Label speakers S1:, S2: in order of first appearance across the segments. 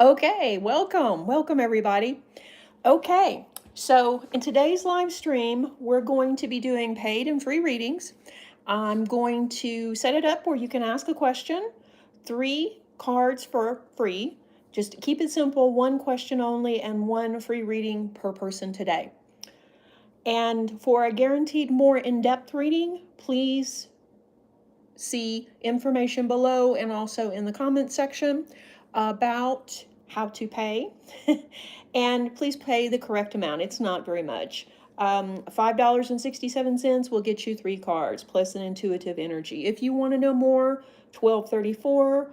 S1: Okay, welcome everybody. Okay, so in today's live stream, we're going to be doing paid and free readings. I'm going to set it up where you can ask a question, 3 cards for free. Just keep it simple, 1 question only and 1 free reading per person today. And for a guaranteed more in-depth reading, please see information below and also in the comments section about how to pay. And please pay the correct amount. It's not very much. $5.67 will get you 3 cards plus an intuitive energy. If you want to know more, $12.34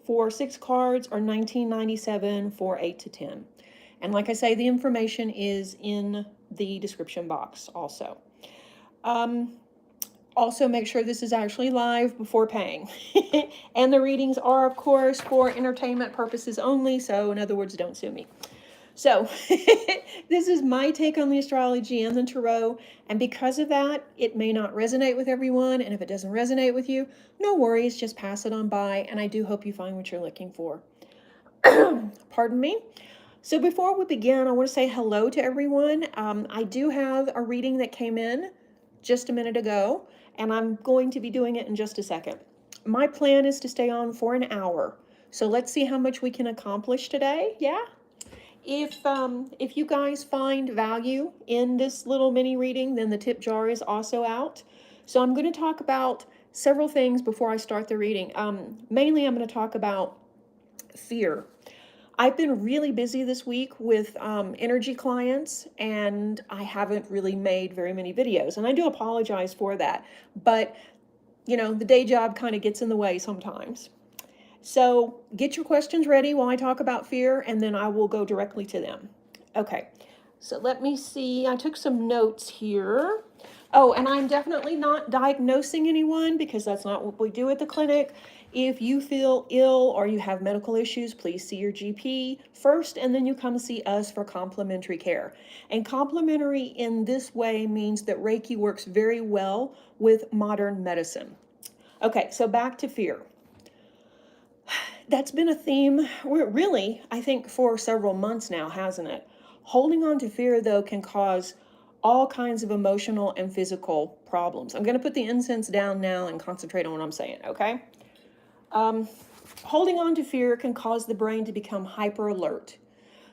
S1: for 6 cards or $19.97 for 8 to 10. And like I say, the information is in the description box also. Also, make sure this is actually live before paying. And the readings are, of course, for entertainment purposes only. So, in other words, don't sue me. So, this is my take on the astrology and the tarot. And because of that, it may not resonate with everyone. And if it doesn't resonate with you, no worries, just pass it on by. And I do hope you find what you're looking for. Pardon me. So before we begin, I want to say hello to everyone. I do have a reading that came in just a minute ago, and I'm going to be doing it in just a second. My plan is to stay on for an hour. So let's see how much we can accomplish today. Yeah? If you guys find value in this little mini reading, then the tip jar is also out. So I'm going to talk about several things before I start the reading. Mainly I'm going to talk about fear. I've been really busy this week with energy clients, and I haven't really made very many videos, and I do apologize for that, but you know, the day job kind of gets in the way sometimes. So get your questions ready while I talk about fear, and then I will go directly to them. Okay, so let me see. I took some notes here. Oh, and I'm definitely not diagnosing anyone because that's not what we do at the clinic. If you feel ill or you have medical issues, please see your GP first, and then you come see us for complimentary care. And complimentary in this way means that Reiki works very well with modern medicine. Okay, so back to fear. That's been a theme, really, I think, for several months now, hasn't it? Holding on to fear, though, can cause all kinds of emotional and physical problems. I'm going to put the incense down now and concentrate on what I'm saying, okay? Holding on to fear can cause the brain to become hyper alert.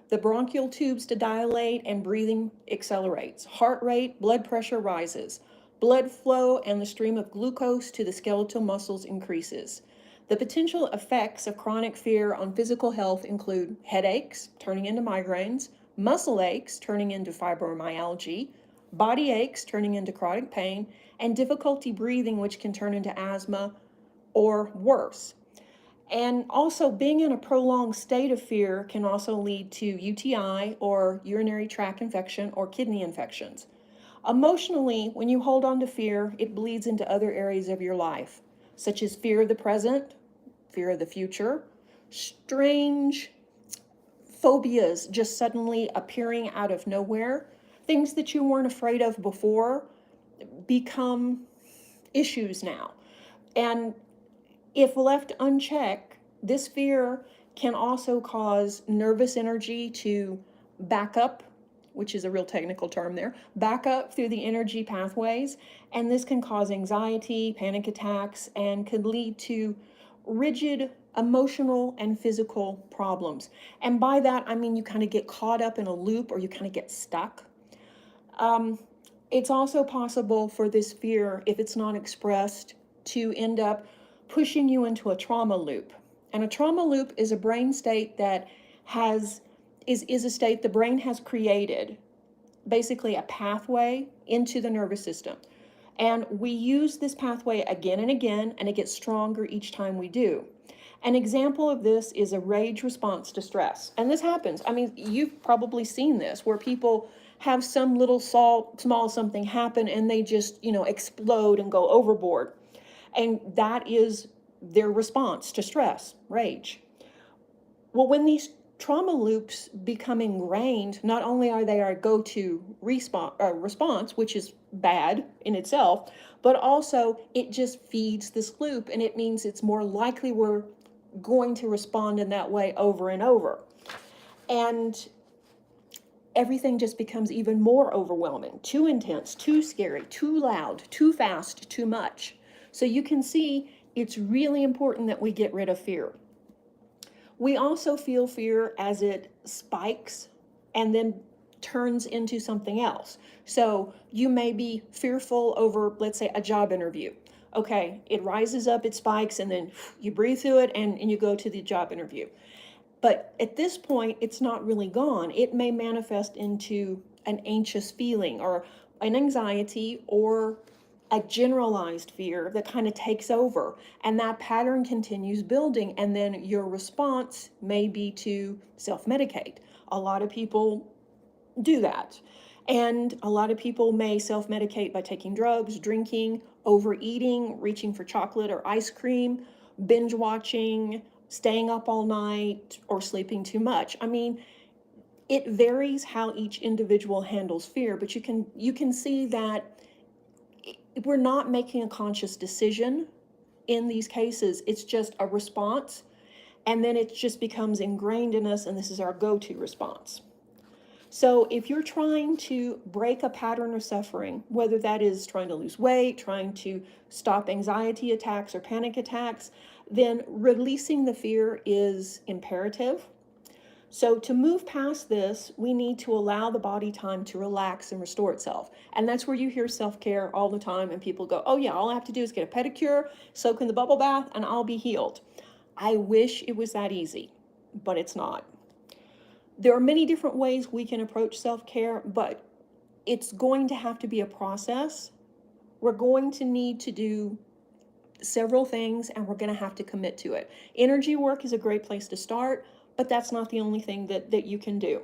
S1: The bronchial tubes to dilate and breathing accelerates. Heart rate, blood pressure rises. Blood flow and the stream of glucose to the skeletal muscles increases. The potential effects of chronic fear on physical health include headaches, turning into migraines, muscle aches, turning into fibromyalgia, body aches, turning into chronic pain, and difficulty breathing, which can turn into asthma or worse. And also, being in a prolonged state of fear can also lead to UTI or urinary tract infection or kidney infections. Emotionally, when you hold on to fear, it bleeds into other areas of your life, such as fear of the present, fear of the future, strange phobias just suddenly appearing out of nowhere. Things that you weren't afraid of before become issues now. And if left unchecked, this fear can also cause nervous energy to back up, which is a real technical term there, back up through the energy pathways. And this can cause anxiety, panic attacks, and could lead to rigid emotional and physical problems. And by that, I mean you kind of get caught up in a loop or you kind of get stuck. It's also possible for this fear, if it's not expressed, to end up pushing you into a trauma loop. And a trauma loop is a brain state that is a state the brain has created, basically a pathway into the nervous system. And we use this pathway again and again, and it gets stronger each time we do. An example of this is a rage response to stress. And this happens. I mean, you've probably seen this, where people have some little small something happen and they just, explode and go overboard. And that is their response to stress, rage. Well, when these trauma loops become ingrained, not only are they our go-to response, which is bad in itself, but also it just feeds this loop, and it means it's more likely we're going to respond in that way over and over. And everything just becomes even more overwhelming, too intense, too scary, too loud, too fast, too much. So you can see it's really important that we get rid of fear. We also feel fear as it spikes and then turns into something else. So you may be fearful over, let's say, a job interview. Okay, it rises up, it spikes, and then you breathe through it and you go to the job interview. But at this point, it's not really gone. It may manifest into an anxious feeling or an anxiety or a generalized fear that kind of takes over. And that pattern continues building. And then your response may be to self-medicate. A lot of people do that. And a lot of people may self-medicate by taking drugs, drinking, overeating, reaching for chocolate or ice cream, binge watching, staying up all night, or sleeping too much. I mean, it varies how each individual handles fear, but you can see that we're not making a conscious decision in these cases. It's just a response, and then it just becomes ingrained in us, and this is our go-to response. So if you're trying to break a pattern of suffering, whether that is trying to lose weight, trying to stop anxiety attacks or panic attacks, then releasing the fear is imperative. So to move past this, we need to allow the body time to relax and restore itself. And that's where you hear self-care all the time, and people go, oh yeah, all I have to do is get a pedicure, soak in the bubble bath, and I'll be healed. I wish it was that easy, but it's not. There are many different ways we can approach self-care, but it's going to have to be a process. We're going to need to do several things, and we're going to have to commit to it. Energy work is a great place to start, but that's not the only thing that you can do.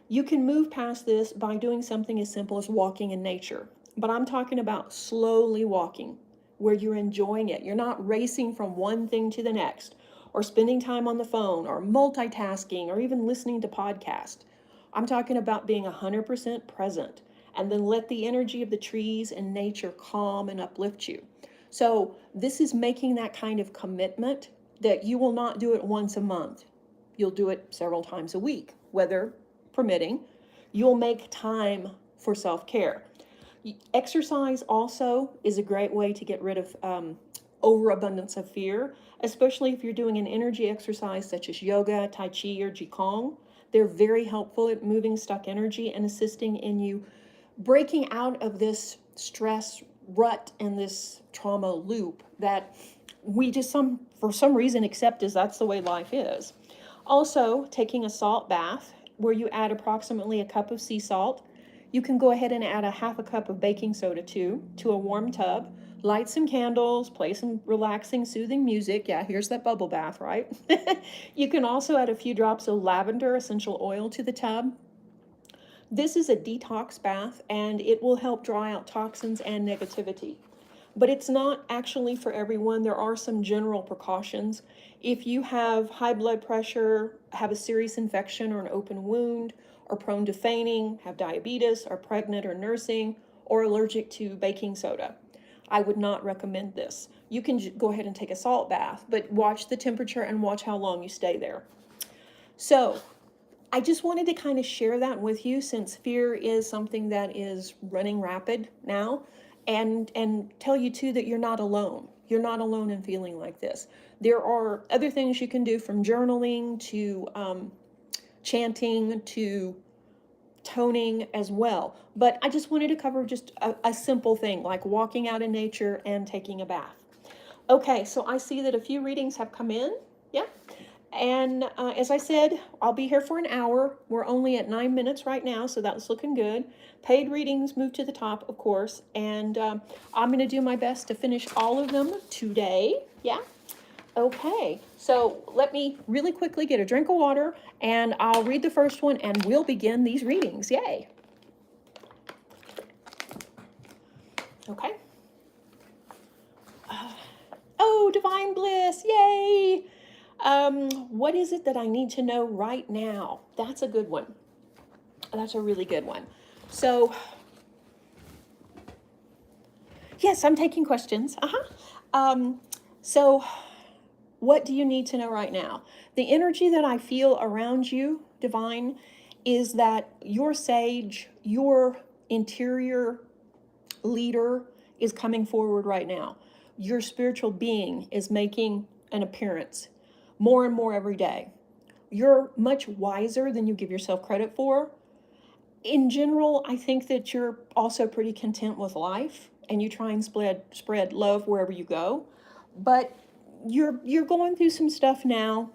S1: You can move past this by doing something as simple as walking in nature. But I'm talking about slowly walking, where you're enjoying it. You're not racing from one thing to the next, or spending time on the phone, or multitasking, or even listening to podcasts. I'm talking about being 100% present, and then let the energy of the trees and nature calm and uplift you. So this is making that kind of commitment that you will not do it once a month. You'll do it several times a week, weather permitting. You'll make time for self-care. Exercise also is a great way to get rid of overabundance of fear, especially if you're doing an energy exercise such as yoga, tai chi, or qigong. They're very helpful at moving stuck energy and assisting in you breaking out of this stress rut and this trauma loop that we just for some reason accept as that's the way life is. Also, taking a salt bath where you add approximately a cup of sea salt. You can go ahead and add a half a cup of baking soda to a warm tub, light some candles, play some relaxing, soothing music. Yeah, here's that bubble bath, right? You can also add a few drops of lavender essential oil to the tub. This is a detox bath, and it will help dry out toxins and negativity. But it's not actually for everyone. There are some general precautions. If you have high blood pressure, have a serious infection or an open wound, are prone to fainting, have diabetes, are pregnant or nursing, or allergic to baking soda, I would not recommend this. You can go ahead and take a salt bath, but watch the temperature and watch how long you stay there. So I just wanted to kind of share that with you, since fear is something that is running rapid now, and tell you too that you're not alone. You're not alone in feeling like this. There are other things you can do, from journaling to chanting to toning as well. But I just wanted to cover just a simple thing like walking out in nature and taking a bath. Okay, so I see that a few readings have come in. Yeah. And as I said, I'll be here for an hour. We're only at 9 minutes right now, so that's looking good. Paid readings move to the top, of course, and I'm going to do my best to finish all of them today. Yeah? Okay, so let me really quickly get a drink of water, and I'll read the first one, and we'll begin these readings. Yay! Okay. Oh, divine bliss! Yay! What is it that I need to know right now? That's a good one. That's a really good one. So, yes, I'm taking questions. So, What do you need to know right now? The energy that I feel around you, Divine, is that your sage, your interior leader is coming forward right now. Your spiritual being is making an appearance more and more every day. You're much wiser than you give yourself credit for. In general, I think that you're also pretty content with life and you try and spread love wherever you go. But you're going through some stuff now,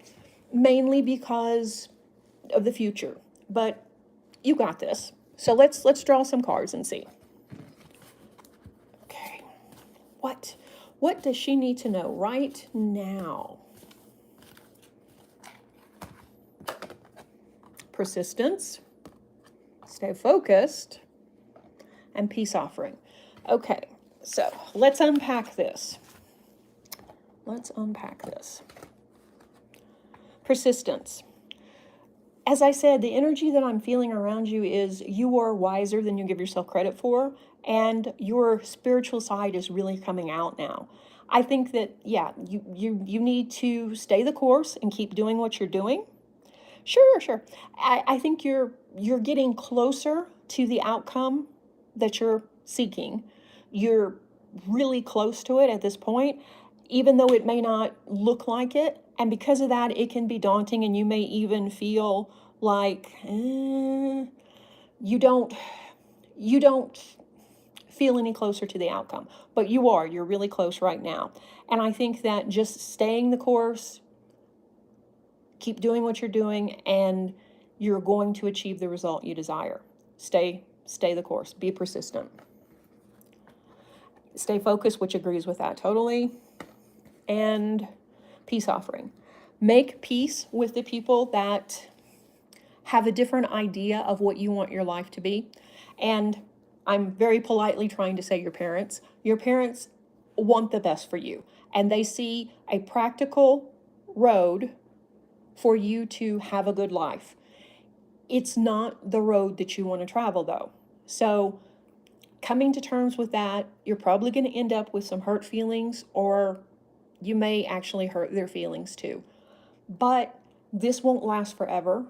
S1: mainly because of the future. But you got this. So let's draw some cards and see. Okay. What does she need to know right now? Persistence, stay focused, and peace offering. Okay, so let's unpack this. Persistence. As I said, the energy that I'm feeling around you is you are wiser than you give yourself credit for, and your spiritual side is really coming out now. I think that, yeah, you need to stay the course and keep doing what you're doing. Sure. I think you're getting closer to the outcome that you're seeking. You're really close to it at this point, even though it may not look like it. And because of that, it can be daunting, and you may even feel like you don't feel any closer to the outcome. But you're really close right now. And I think that just staying the course, keep doing what you're doing, and you're going to achieve the result you desire. Stay the course. Be persistent. Stay focused, which agrees with that totally. And peace offering. Make peace with the people that have a different idea of what you want your life to be. And I'm very politely trying to say your parents. Your parents want the best for you, and they see a practical road for you to have a good life. It's not the road that you want to travel, though. So coming to terms with that, you're probably going to end up with some hurt feelings, or you may actually hurt their feelings too. But this won't last forever.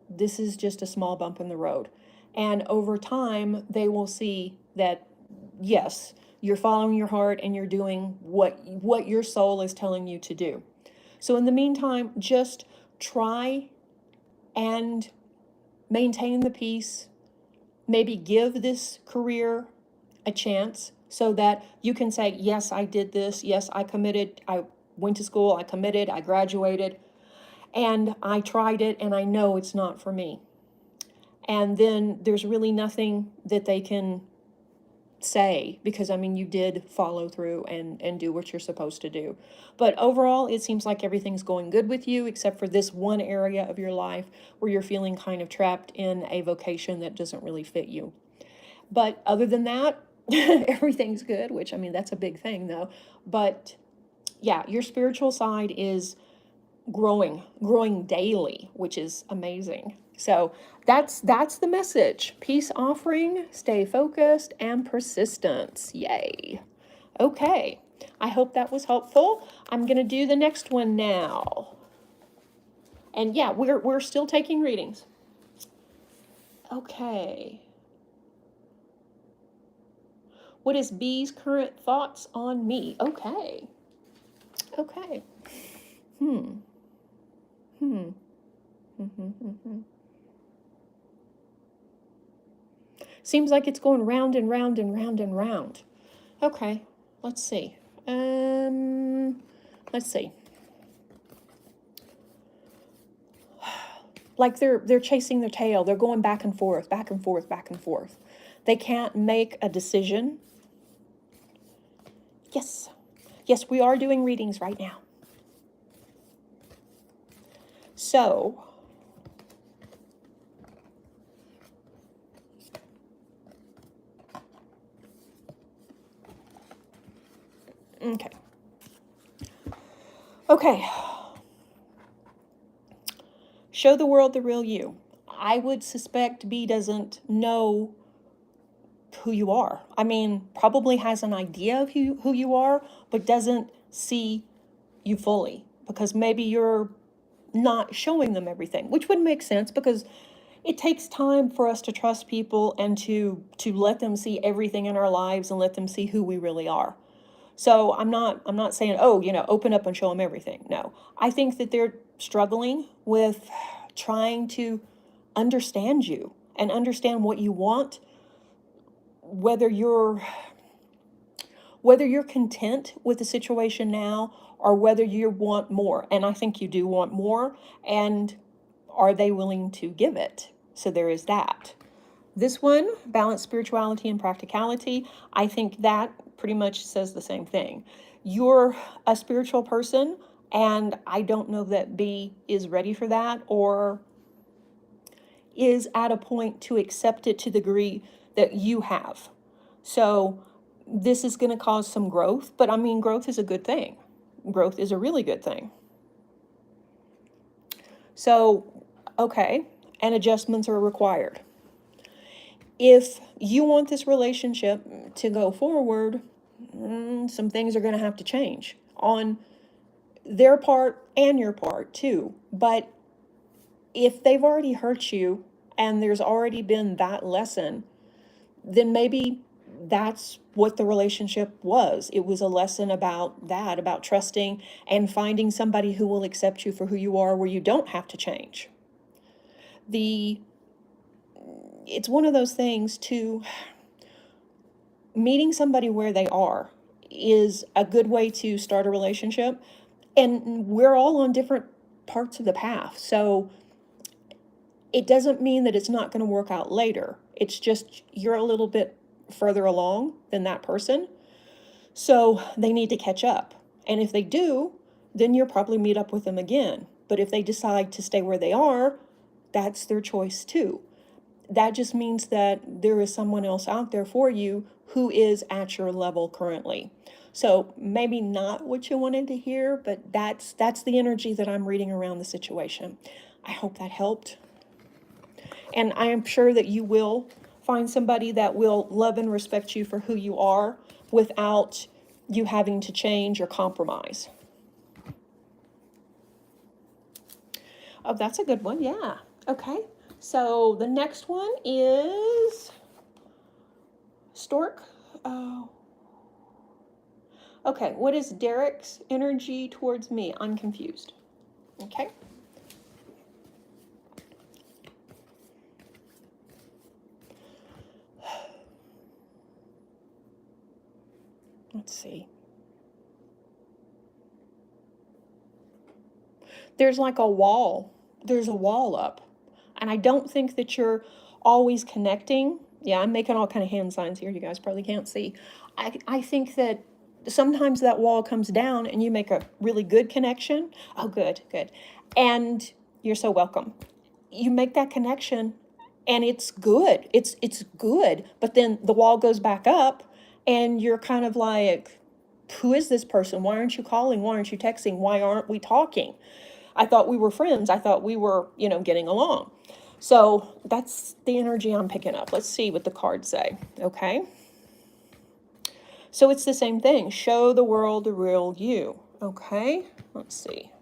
S1: This is just a small bump in the road. And over time, they will see that, yes, you're following your heart and you're doing what your soul is telling you to do. So in the meantime, just try and maintain the peace. Maybe give this career a chance so that you can say, yes, I did this. Yes, I committed. I went to school. I committed. I graduated. And I tried it, and I know it's not for me. And then there's really nothing that they can say, because you did follow through and do what you're supposed to do. But overall, it seems like everything's going good with you, except for this one area of your life where you're feeling kind of trapped in a vocation that doesn't really fit you. But other than that, everything's good, which that's a big thing though. But yeah, your spiritual side is growing daily, which is amazing. So that's the message. Peace offering, stay focused, and persistence. Yay. Okay. I hope that was helpful. I'm going to do the next one now. And yeah, we're still taking readings. Okay. What is B's current thoughts on me? Okay. Seems like it's going round and round and round and round. Okay, let's see. Like they're chasing their tail. They're going back and forth, back and forth, back and forth. They can't make a decision. Yes, we are doing readings right now. So, okay. Show the world the real you. I would suspect B doesn't know who you are. Probably has an idea of who you are, but doesn't see you fully. because maybe you're not showing them everything, which would make sense because it takes time for us to trust people and to let them see everything in our lives and let them see who we really are. So I'm not saying, oh, open up and show them everything. No, I think that they're struggling with trying to understand you and understand what you want, whether you're content with the situation now or whether you want more. And I think you do want more. And are they willing to give it? So there is that. This one, balance spirituality and practicality, I think that pretty much says the same thing. You're a spiritual person, and I don't know that B is ready for that or is at a point to accept it to the degree that you have. So this is going to cause some growth, but I mean, growth is a good thing. Growth is a really good thing. So, okay, and adjustments are required. If you want this relationship to go forward, some things are going to have to change on their part and your part too. But if they've already hurt you and there's already been that lesson, then maybe that's what the relationship was. It was a lesson about that, about trusting and finding somebody who will accept you for who you are, where you don't have to change. It's one of those things to meeting somebody where they are is a good way to start a relationship. And we're all on different parts of the path. So it doesn't mean that it's not going to work out later. It's just you're a little bit further along than that person. So they need to catch up. And if they do, then you'll probably meet up with them again. But if they decide to stay where they are, that's their choice too. That just means that there is someone else out there for you who is at your level currently. So maybe not what you wanted to hear, but that's the energy that I'm reading around the situation. I hope that helped. And I am sure that you will find somebody that will love and respect you for who you are without you having to change or compromise. Oh, that's a good one. Yeah. Okay. So the next one is Stork. Oh. Okay. What is Derek's energy towards me? I'm confused. Okay. Let's see. There's like a wall. There's a wall up. And I don't think that you're always connecting. Yeah, I'm making all kind of hand signs here. You guys probably can't see. I think that sometimes that wall comes down and you make a really good connection. Oh, good. And you're so welcome. You make that connection and it's good. It's good. But then the wall goes back up and you're kind of like, who is this person? Why aren't you calling? Why aren't you texting? Why aren't we talking? I thought we were friends. I thought we were, getting along. So that's the energy I'm picking up. Let's see what the cards say. Okay. So it's the same thing. Show the world the real you. Okay. Let's see.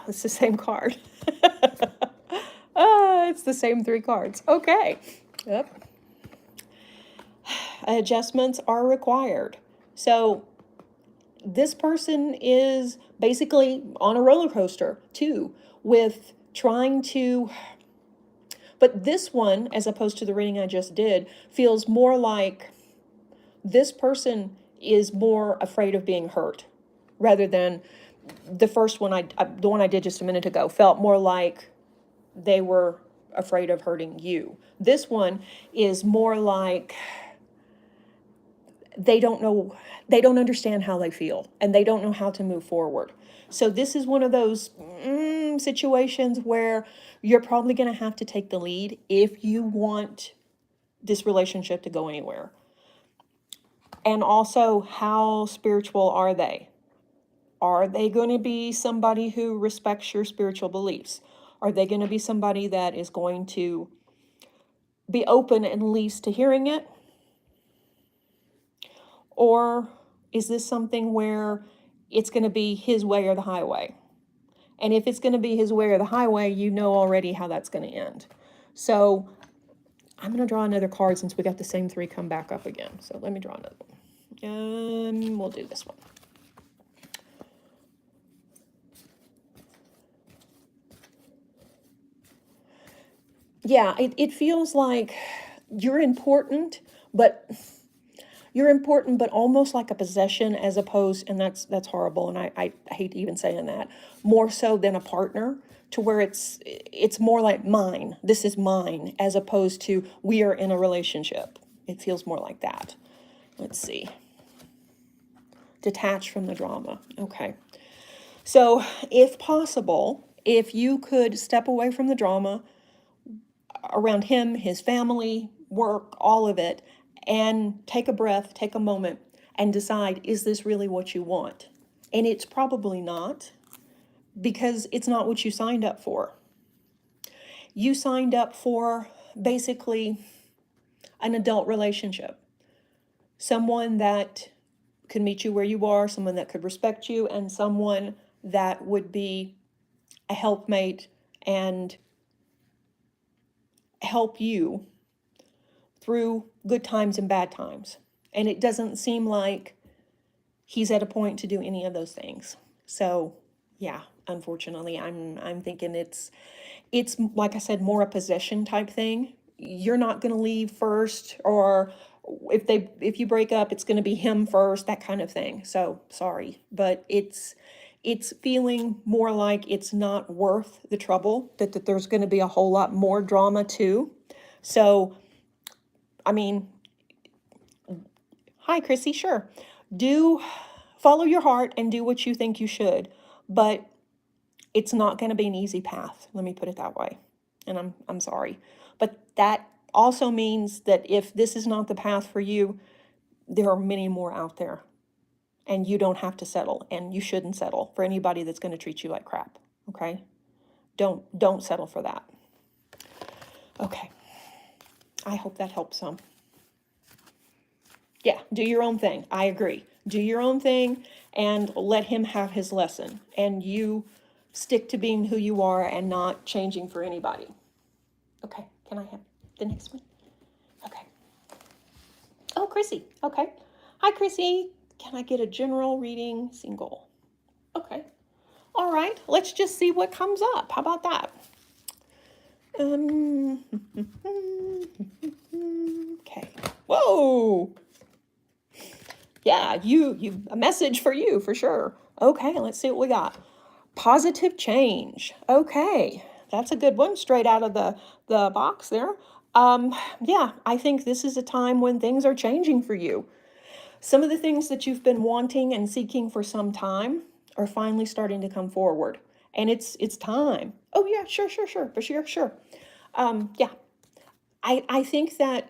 S1: It's the same card. It's the same three cards. Okay. Yep. Adjustments are required. So this person is basically on a roller coaster too, with trying to, but this one, as opposed to the reading I just did, feels more like this person is more afraid of being hurt rather than the first one, the one I did just a minute ago, felt more like they were afraid of hurting you. This one is more like they don't understand how they feel and they don't know how to move forward. So this is one of those situations where you're probably going to have to take the lead if you want this relationship to go anywhere. And also, how spiritual are they? Are they going to be somebody who respects your spiritual beliefs? Are they going to be somebody that is going to be open at least to hearing it? Or is this something where it's going to be his way or the highway? And if it's going to be his way or the highway, you know already how that's going to end. So I'm going to draw another card since we got the same three come back up again. So let me draw another one. We'll do this one. Yeah, it feels like you're important, but almost like a possession, as opposed, and that's horrible, and I hate even saying that, more so than a partner, to where it's more like mine. This is mine, as opposed to we are in a relationship. It feels more like that. Let's see. Detach from the drama. Okay. So if possible, if you could step away from the drama around him, his family, work, all of it, and take a breath, take a moment, and decide, is this really what you want? And it's probably not, because it's not what you signed up for. You signed up for basically an adult relationship. Someone that could meet you where you are, someone that could respect you, and someone that would be a helpmate and help you through good times and bad times. And it doesn't seem like he's at a point to do any of those things. So yeah, unfortunately, I'm thinking it's like I said, more a possession type thing. You're not going to leave first, or if you break up, it's going to be him first, that kind of thing. So sorry, but it's feeling more like it's not worth the trouble, that there's going to be a whole lot more drama too. So, I mean, hi, Chrissy, sure. Do follow your heart and do what you think you should, but it's not going to be an easy path. Let me put it that way. And I'm sorry. But that also means that if this is not the path for you, there are many more out there. And you don't have to settle, and you shouldn't settle for anybody that's going to treat you like crap. Okay? Don't settle for that. Okay. I hope that helps some. Yeah, do your own thing. I agree. Do your own thing and let him have his lesson. And you stick to being who you are and not changing for anybody. Okay, can I have the next one? Okay. Oh, Chrissy. Okay. Hi, Chrissy. Can I get a general reading single? Okay. All right. Let's just see what comes up. How about that? Okay. Whoa. Yeah, a message for you, for sure. Okay, let's see what we got. Positive change. Okay, that's a good one, straight out of the box there. Yeah, I think this is a time when things are changing for you. Some of the things that you've been wanting and seeking for some time are finally starting to come forward. And it's time. Oh yeah, sure. For sure. Yeah, I think that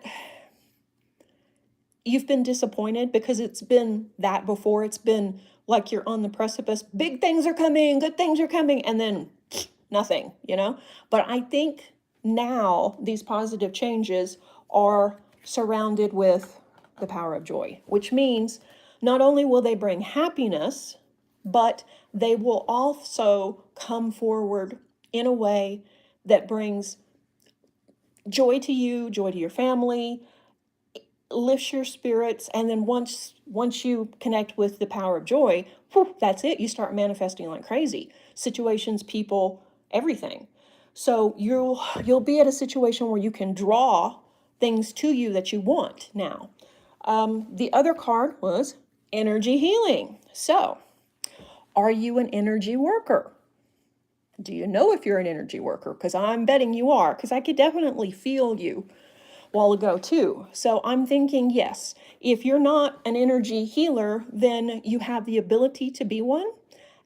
S1: you've been disappointed because it's been that before. It's been like you're on the precipice. Big things are coming, good things are coming, and then nothing, But I think now these positive changes are surrounded with the power of joy, which means not only will they bring happiness, but they will also come forward in a way that brings joy to you, joy to your family, lifts your spirits, and then once you connect with the power of joy, whew, that's it. You start manifesting like crazy. Situations, people, everything. So you'll be at a situation where you can draw things to you that you want now. The other card was energy healing. So, are you an energy worker? Do you know if you're an energy worker? Because I'm betting you are, because I could definitely feel you while ago too. So I'm thinking, yes, if you're not an energy healer, then you have the ability to be one,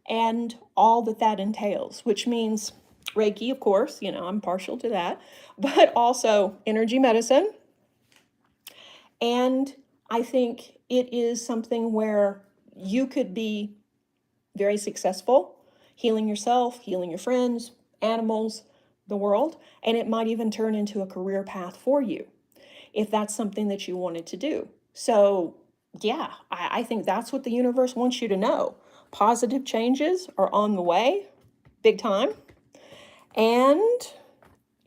S1: and all that entails, which means Reiki, of course, I'm partial to that, but also energy medicine. And I think it is something where you could be very successful healing yourself, healing your friends, animals, the world, and it might even turn into a career path for you if that's something that you wanted to do. So yeah, I think that's what the universe wants you to know. Positive changes are on the way, big time, and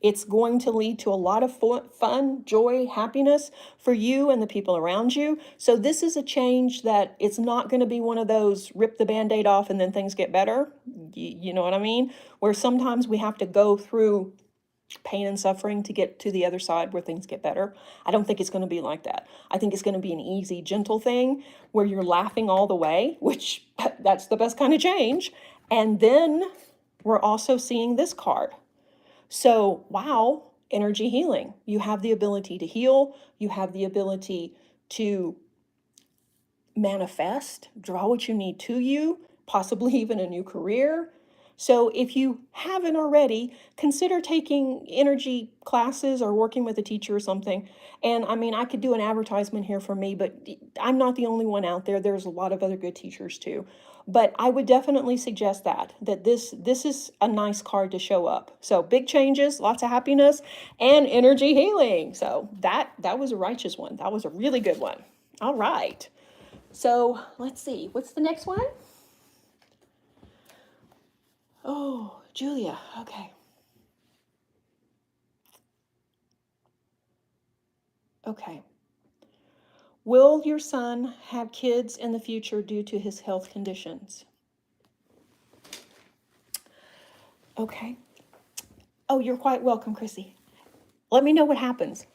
S1: it's going to lead to a lot of fun, joy, happiness for you and the people around you. So this is a change that it's not going to be one of those rip the Band-Aid off and then things get better. You know what I mean? Where sometimes we have to go through pain and suffering to get to the other side where things get better. I don't think it's going to be like that. I think it's going to be an easy, gentle thing where you're laughing all the way, which that's the best kind of change. And then we're also seeing this card. So, wow, energy healing. You have the ability to heal. You have the ability to manifest, draw what you need to you, possibly even a new career. So if you haven't already, consider taking energy classes or working with a teacher or something. And I mean, I could do an advertisement here for me, but I'm not the only one out there. There's a lot of other good teachers too. But I would definitely suggest that this is a nice card to show up. So big changes, lots of happiness, and energy healing. So that was a righteous one. That was a really good one. All right. So let's see, what's the next one? Oh, Julia, okay. Okay. Will your son have kids in the future due to his health conditions? Okay. Oh, you're quite welcome, Chrissy. Let me know what happens.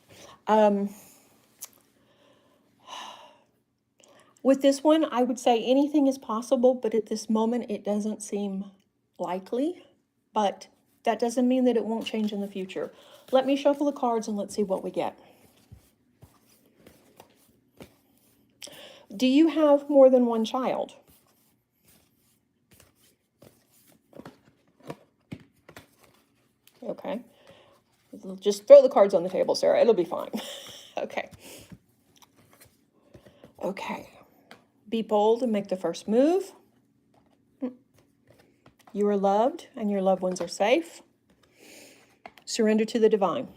S1: With this one, I would say anything is possible, but at this moment, it doesn't seem likely. But that doesn't mean that it won't change in the future. Let me shuffle the cards and let's see what we get. Do you have more than one child? Okay. Just throw the cards on the table, Sarah. It'll be fine. Okay. Okay. Be bold and make the first move. You are loved and your loved ones are safe. Surrender to the divine.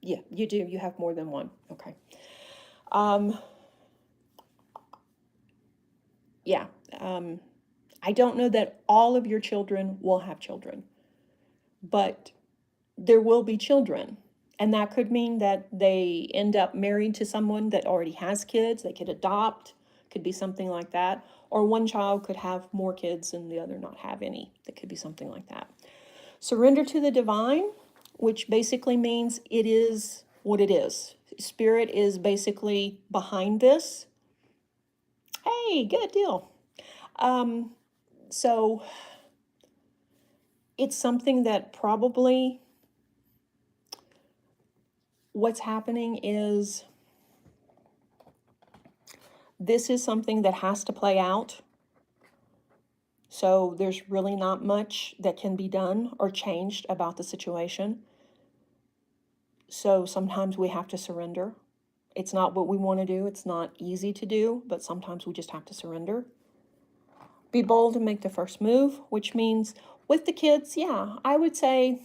S1: Yeah, you do. You have more than one. Okay. Yeah. I don't know that all of your children will have children, but there will be children. And that could mean that they end up married to someone that already has kids. They could adopt, could be something like that. Or one child could have more kids and the other not have any. That could be something like that. Surrender to the divine, which basically means it is what it is. Spirit is basically behind this. Hey, good deal. So it's something that probably what's happening is this is something that has to play out. So there's really not much that can be done or changed about the situation. So sometimes we have to surrender. It's not what we want to do. It's not easy to do, but sometimes we just have to surrender. Be bold and make the first move, which means with the kids, yeah, I would say,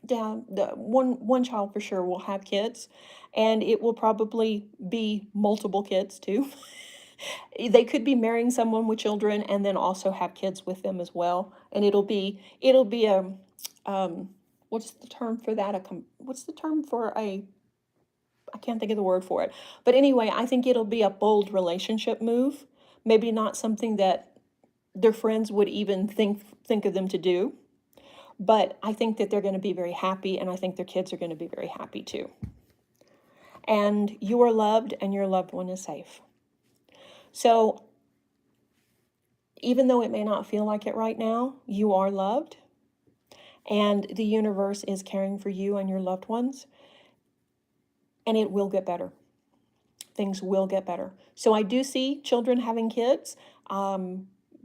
S1: yeah, the one child for sure will have kids, and it will probably be multiple kids too. They could be marrying someone with children and then also have kids with them as well. And it'll be a, what's the term for that? What's the term for I can't think of the word for it. But anyway, I think it'll be a bold relationship move. Maybe not something that their friends would even think of them to do. But I think that they're going to be very happy, and I think their kids are going to be very happy too. And you are loved, and your loved one is safe. So even though it may not feel like it right now, you are loved, and the universe is caring for you and your loved ones, and it will get better. Things will get better. So I do see children having kids.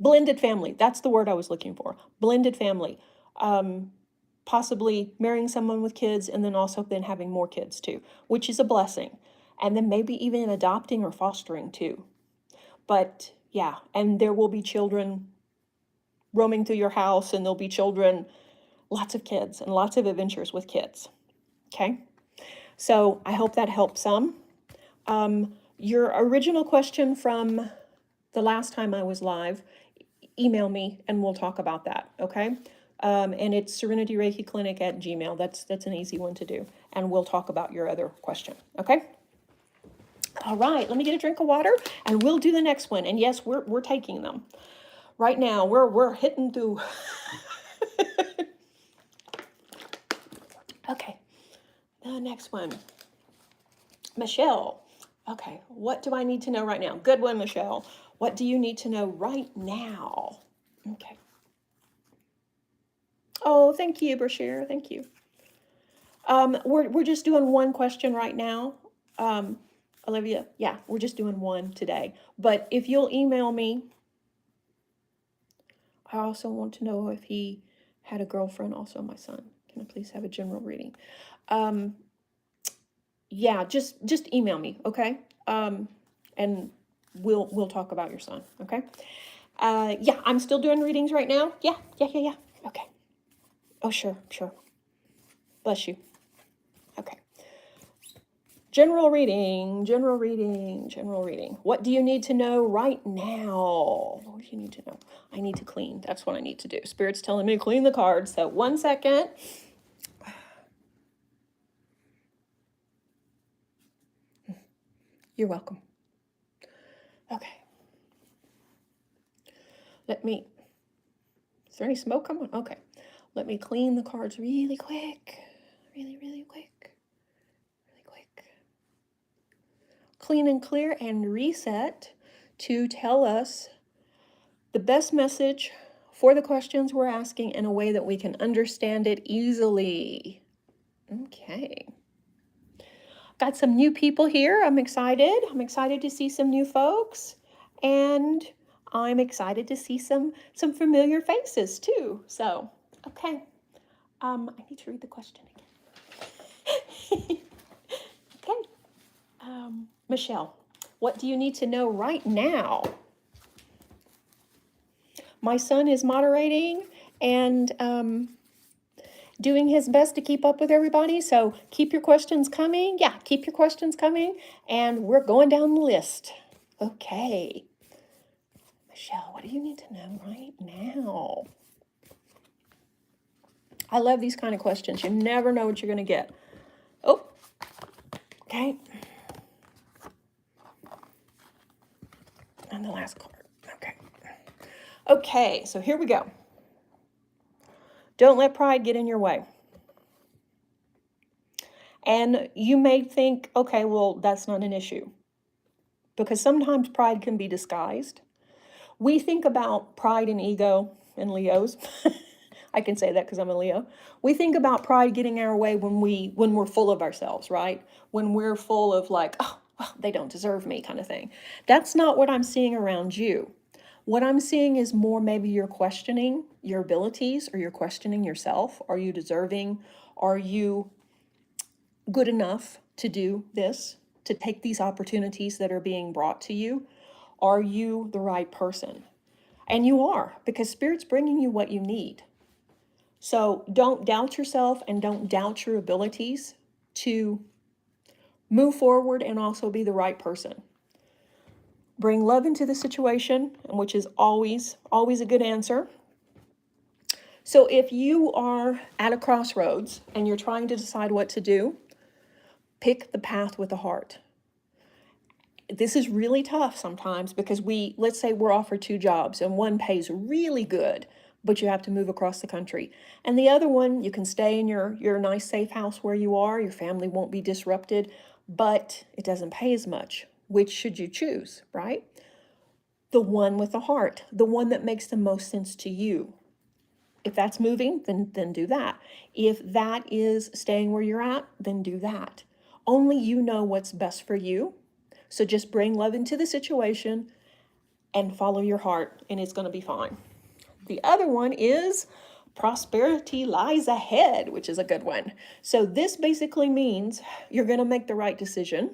S1: Blended family, that's the word I was looking for. Blended family. Possibly marrying someone with kids and then also then having more kids too, which is a blessing. And then maybe even adopting or fostering too. But yeah, and there will be children roaming through your house, and there'll be children lots of kids and lots of adventures with kids. Okay? So I hope that helps some. Your original question from the last time I was live, email me and we'll talk about that, okay? And it's serenityreikiclinic@gmail. That's an easy one to do. And we'll talk about your other question, okay? All right, let me get a drink of water and we'll do the next one. And yes, we're taking them. Right now, we're hitting through. Okay, the next one. Michelle. Okay, what do I need to know right now? Good one, Michelle. What do you need to know right now? Okay. Oh, thank you, Brashear. Thank you. We're just doing one question right now. Olivia, yeah, we're just doing one today. But if you'll email me, I also want to know if he had a girlfriend, also my son. Can I please have a general reading? Yeah, just email me, okay? And we'll talk about your son, okay? Yeah, I'm still doing readings right now. Yeah. Okay. Oh, sure. Bless you. Okay. General reading. What do you need to know right now? What do you need to know? I need to clean. That's what I need to do. Spirit's telling me to clean the cards. So 1 second. You're welcome. Okay. Is there any smoke coming? Okay. Let me clean the cards really quick. Really quick. Clean and clear and reset to tell us the best message for the questions we're asking in a way that we can understand it easily. Okay. Got some new people here. I'm excited. I'm excited to see some new folks. And I'm excited to see some familiar faces too. So, okay. I need to read the question again. Okay. Michelle, what do you need to know right now? My son is moderating and doing his best to keep up with everybody. So keep your questions coming. Yeah, keep your questions coming. And we're going down the list. Okay. Michelle, what do you need to know right now? I love these kind of questions. You never know what you're going to get. Oh, okay. And the last card. Okay. Okay, so here we go. Don't let pride get in your way. And you may think, okay, well, that's not an issue. Because sometimes pride can be disguised. We think about pride and ego in Leos. I can say that because I'm a Leo. We think about pride getting our way when we're full of ourselves, right? When we're full of like, oh, well, they don't deserve me kind of thing. That's not what I'm seeing around you. What I'm seeing is more maybe you're questioning your abilities or you're questioning yourself. Are you deserving? Are you good enough to do this, to take these opportunities that are being brought to you? Are you the right person? And you are, because Spirit's bringing you what you need. So don't doubt yourself and don't doubt your abilities to move forward and also be the right person. Bring love into the situation, which is always a good answer. So if you are at a crossroads and you're trying to decide what to do, pick the path with the heart. This is really tough sometimes because let's say we're offered 2 jobs and one pays really good, but you have to move across the country. And the other one, you can stay in your nice safe house where you are, your family won't be disrupted, but it doesn't pay as much. Which should you choose, right? The one with the heart, the one that makes the most sense to you. If that's moving, then do that. If that is staying where you're at, then do that. Only you know what's best for you. So just bring love into the situation and follow your heart, and it's going to be fine. The other one is prosperity lies ahead, which is a good one. So this basically means you're going to make the right decision.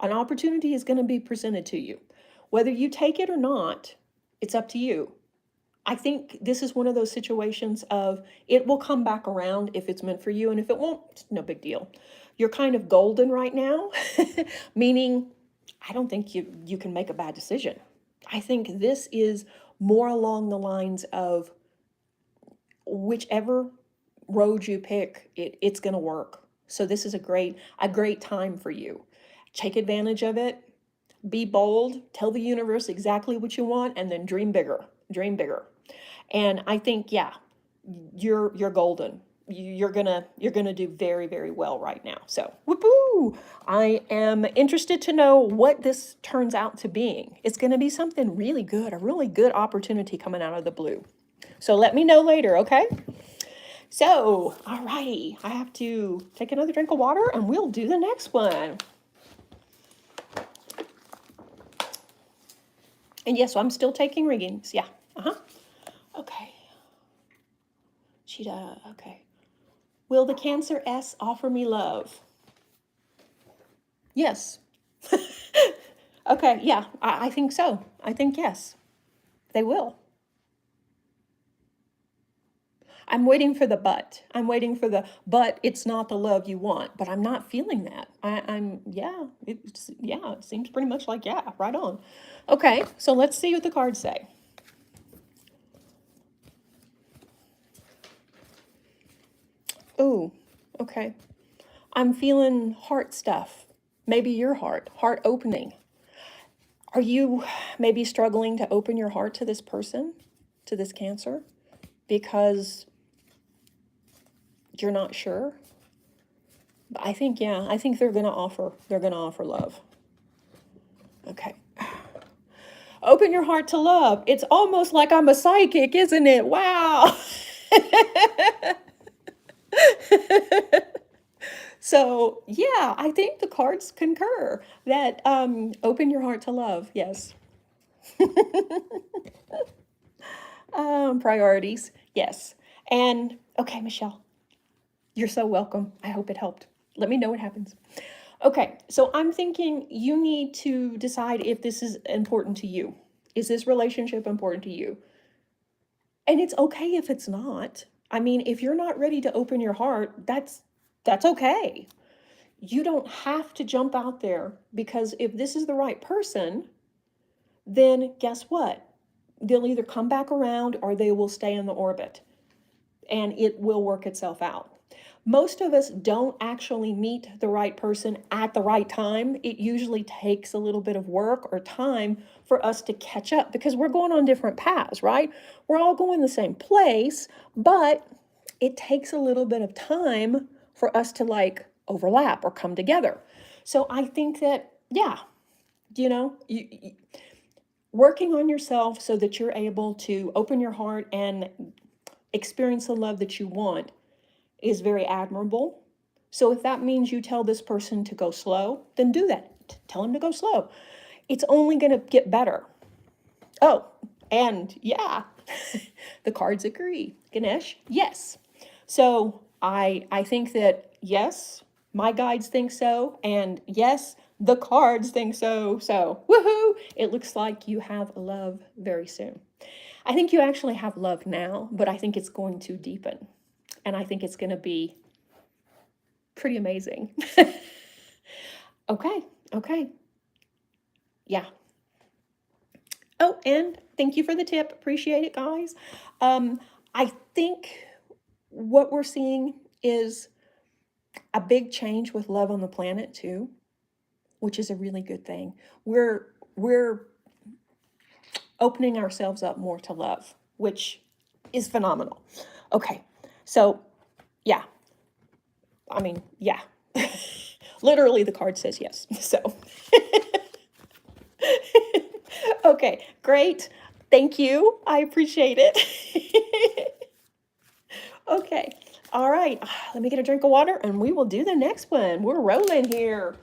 S1: An opportunity is going to be presented to you. Whether you take it or not, it's up to you. I think this is one of those situations of it will come back around if it's meant for you, and if it won't, it's no big deal. You're kind of golden right now, meaning I don't think you can make a bad decision. I think this is more along the lines of whichever road you pick, it's going to work. So this is a great time for you. Take advantage of it. Be bold. Tell the universe exactly what you want, and then dream bigger. Dream bigger. And I think, yeah, you're golden. You're gonna do very, very well right now. So whoopoo! I am interested to know what this turns out to being. It's gonna be something really good, a really good opportunity coming out of the blue. So let me know later, okay? So, alrighty, I have to take another drink of water and we'll do the next one. And yes, so I'm still taking readings. Yeah. Okay. Cheetah. Okay. Will the Cancer S offer me love? Yes. Okay. Yeah. I think so. I think yes. They will. I'm waiting for the but. I'm waiting for the but. It's not the love you want. But I'm not feeling that. Yeah. It seems pretty much like yeah. Right on. Okay. So let's see what the cards say. Oh, okay. I'm feeling heart stuff. Maybe your heart opening. Are you maybe struggling to open your heart to this person, to this Cancer, because you're not sure? But I think, yeah, I think they're going to offer love. Okay. Open your heart to love. It's almost like I'm a psychic, isn't it? Wow. So, yeah, I think the cards concur that open your heart to love. Yes. Priorities. Yes. And okay, Michelle, you're so welcome. I hope it helped. Let me know what happens. Okay, so I'm thinking you need to decide if this is important to you. Is this relationship important to you? And it's okay if it's not. I mean, if you're not ready to open your heart, that's okay. You don't have to jump out there, because if this is the right person, then guess what? They'll either come back around or they will stay in the orbit, and it will work itself out. Most of us don't actually meet the right person at the right time. It usually takes a little bit of work or time for us to catch up, because we're going on different paths, right? We're all going the same place, but it takes a little bit of time for us to like overlap or come together. So I think that, yeah, working on yourself so that you're able to open your heart and experience the love that you want is very admirable. So if that means you tell this person to go slow, then do that. Tell him to go slow. It's only going to get better. Oh, and yeah, the cards agree. Ganesh, yes. So I think that yes, my guides think so, and yes, the cards think so. So woohoo! It looks like you have love very soon. I think you actually have love now, but I think it's going to deepen. And I think it's going to be pretty amazing. Okay. Yeah. Oh, and thank you for the tip. Appreciate it, guys. I think what we're seeing is a big change with love on the planet too, which is a really good thing. We're opening ourselves up more to love, which is phenomenal. Okay. So, yeah. I mean, yeah. Literally, the card says yes. So, okay, great. Thank you. I appreciate it. Okay. All right. Let me get a drink of water and we will do the next one. We're rolling here.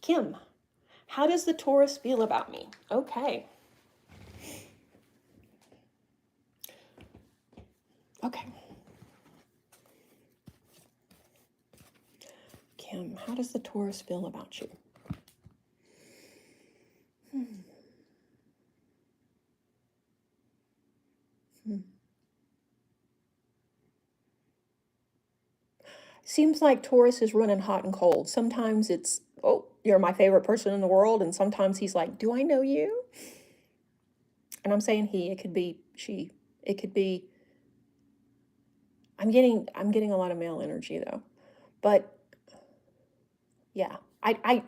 S1: Kim, how does the Taurus feel about me? Okay. Okay. Kim, how does the Taurus feel about you? Seems like Taurus is running hot and cold. Sometimes it's, oh, you're my favorite person in the world. And sometimes he's like, do I know you? And I'm saying he, it could be she, it could be, I'm getting a lot of male energy though. But yeah, I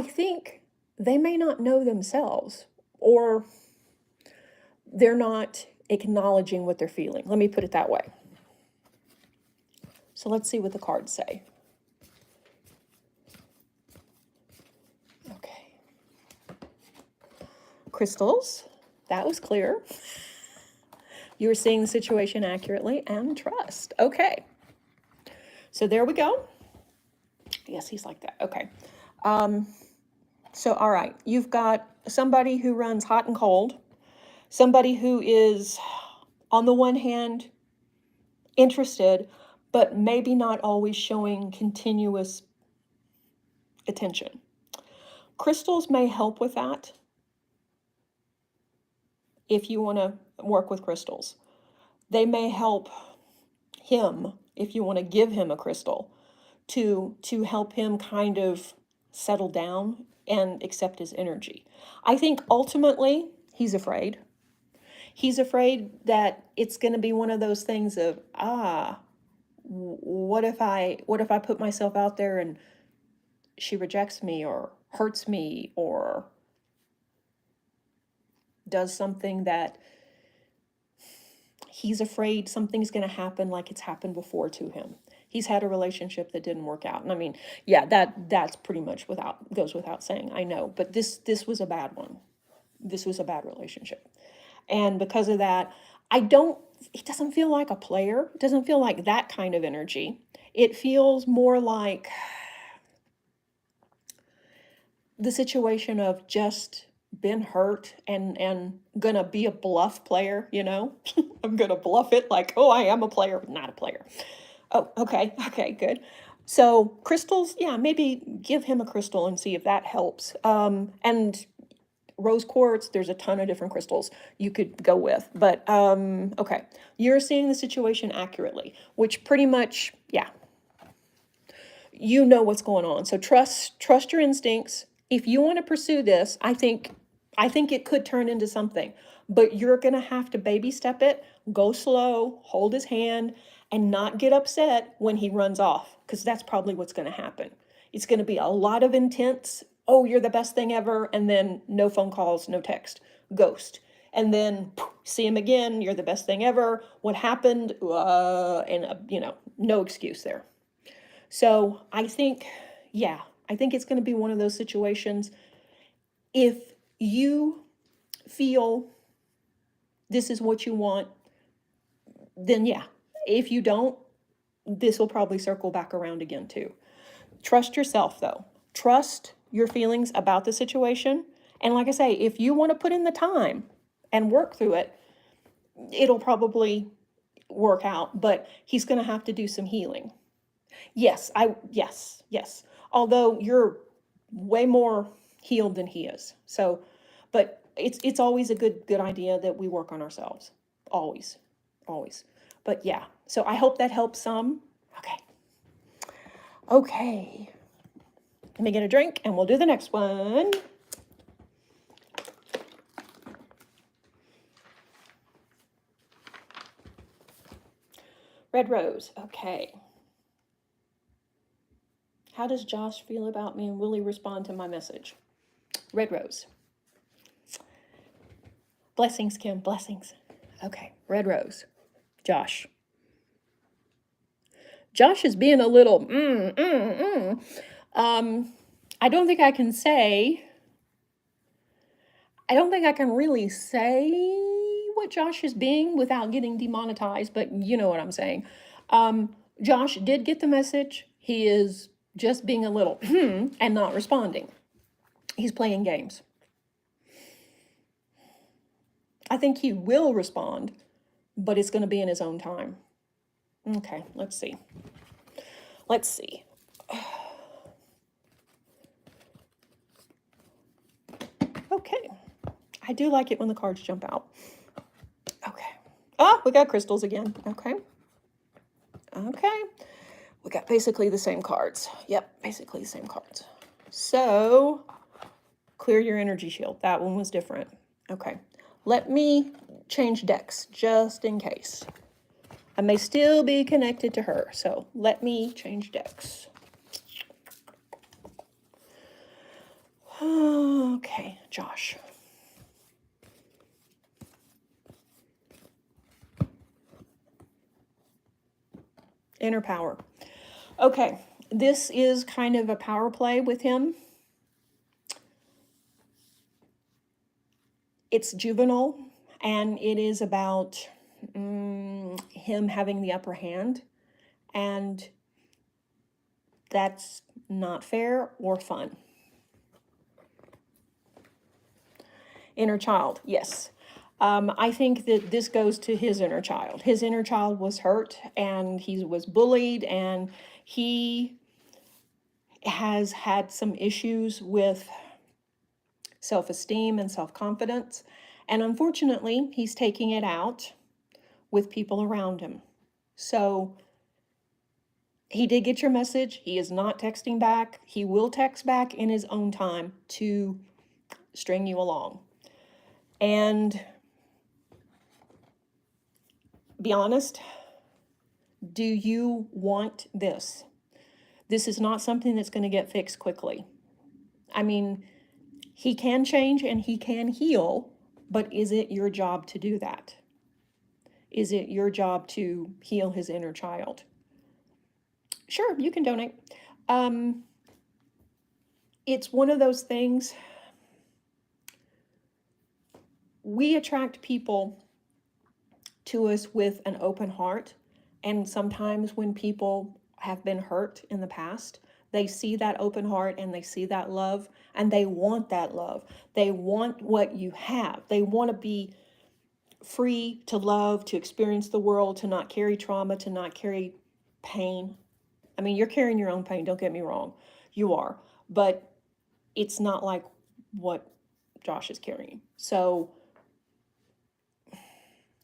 S1: think they may not know themselves, or they're not acknowledging what they're feeling. Let me put it that way. So let's see what the cards say. Okay. Crystals, that was clear. You were seeing the situation accurately, and trust. Okay. So there we go. Yes, he's like that. Okay. So, all right, you've got somebody who runs hot and cold, somebody who is, on the one hand, interested, but maybe not always showing continuous attention. Crystals may help with that if you want to work with crystals. They may help him if you want to give him a crystal to help him kind of settle down and accept his energy. I think ultimately he's afraid. He's afraid that it's going to be one of those things of, what if I put myself out there and she rejects me or hurts me or does something that he's afraid something's going to happen like it's happened before to him. He's had a relationship that didn't work out. And I mean, yeah, that's pretty much goes without saying, I know, but this was a bad one. This was a bad relationship. And because of that, it doesn't feel like a player. It doesn't feel like that kind of energy. It feels more like the situation of just been hurt and gonna be a bluff player, you know? I'm gonna bluff it like, oh, I am a player, but not a player. Oh, okay, good. So crystals, yeah, maybe give him a crystal and see if that helps. And rose quartz, there's a ton of different crystals you could go with. But okay, you're seeing the situation accurately, which pretty much, yeah, you know what's going on. So trust your instincts. If you want to pursue this, I think it could turn into something, but you're going to have to baby step it, go slow, hold his hand, and not get upset when he runs off, because that's probably what's going to happen. It's going to be a lot of intense, oh, you're the best thing ever, and then no phone calls, no text, ghost. And then see him again, you're the best thing ever. What happened? No excuse there. So I think it's going to be one of those situations. If you feel this is what you want, then yeah. If you don't, this will probably circle back around again too. Trust yourself though. Trust your feelings about the situation. And like I say, if you want to put in the time and work through it, it'll probably work out, but he's going to have to do some healing. Yes. Although you're way more healed than he is. So, but it's always a good idea that we work on ourselves. Always. But yeah, so I hope that helps some. Okay. Let me get a drink and we'll do the next one. Red rose. Okay. How does Josh feel about me and will he respond to my message? Red rose. Blessings, Kim. Blessings. Okay. Red rose. Josh. Josh is being a little, I don't think I can really say what Josh is being without getting demonetized, but you know what I'm saying. Josh did get the message. He is just being a little and not responding. He's playing games. I think he will respond, but it's going to be in his own time. Okay, let's see. Okay. I do like it when the cards jump out. Okay. Oh, we got crystals again. Okay. We got basically the same cards. Yep, basically the same cards. So, clear your energy shield. That one was different. Okay, let me change decks just in case. I may still be connected to her, so let me change decks. Okay, Josh. Inner power. Okay, this is kind of a power play with him. It's juvenile, and it is about him having the upper hand, and that's not fair or fun. Inner child, yes. I think that this goes to his inner child. His inner child was hurt, and he was bullied, and he has had some issues with self-esteem and self-confidence. And unfortunately, he's taking it out with people around him. So he did get your message. He is not texting back. He will text back in his own time to string you along. And be honest, do you want this? This is not something that's going to get fixed quickly. I mean, he can change and he can heal, but is it your job to do that? Is it your job to heal his inner child? Sure, you can donate. It's one of those things. We attract people to us with an open heart. And sometimes when people have been hurt in the past, they see that open heart and they see that love and they want that love. They want what you have. They want to be free to love, to experience the world, to not carry trauma, to not carry pain. I mean, you're carrying your own pain, don't get me wrong. You are. But it's not like what Josh is carrying. So,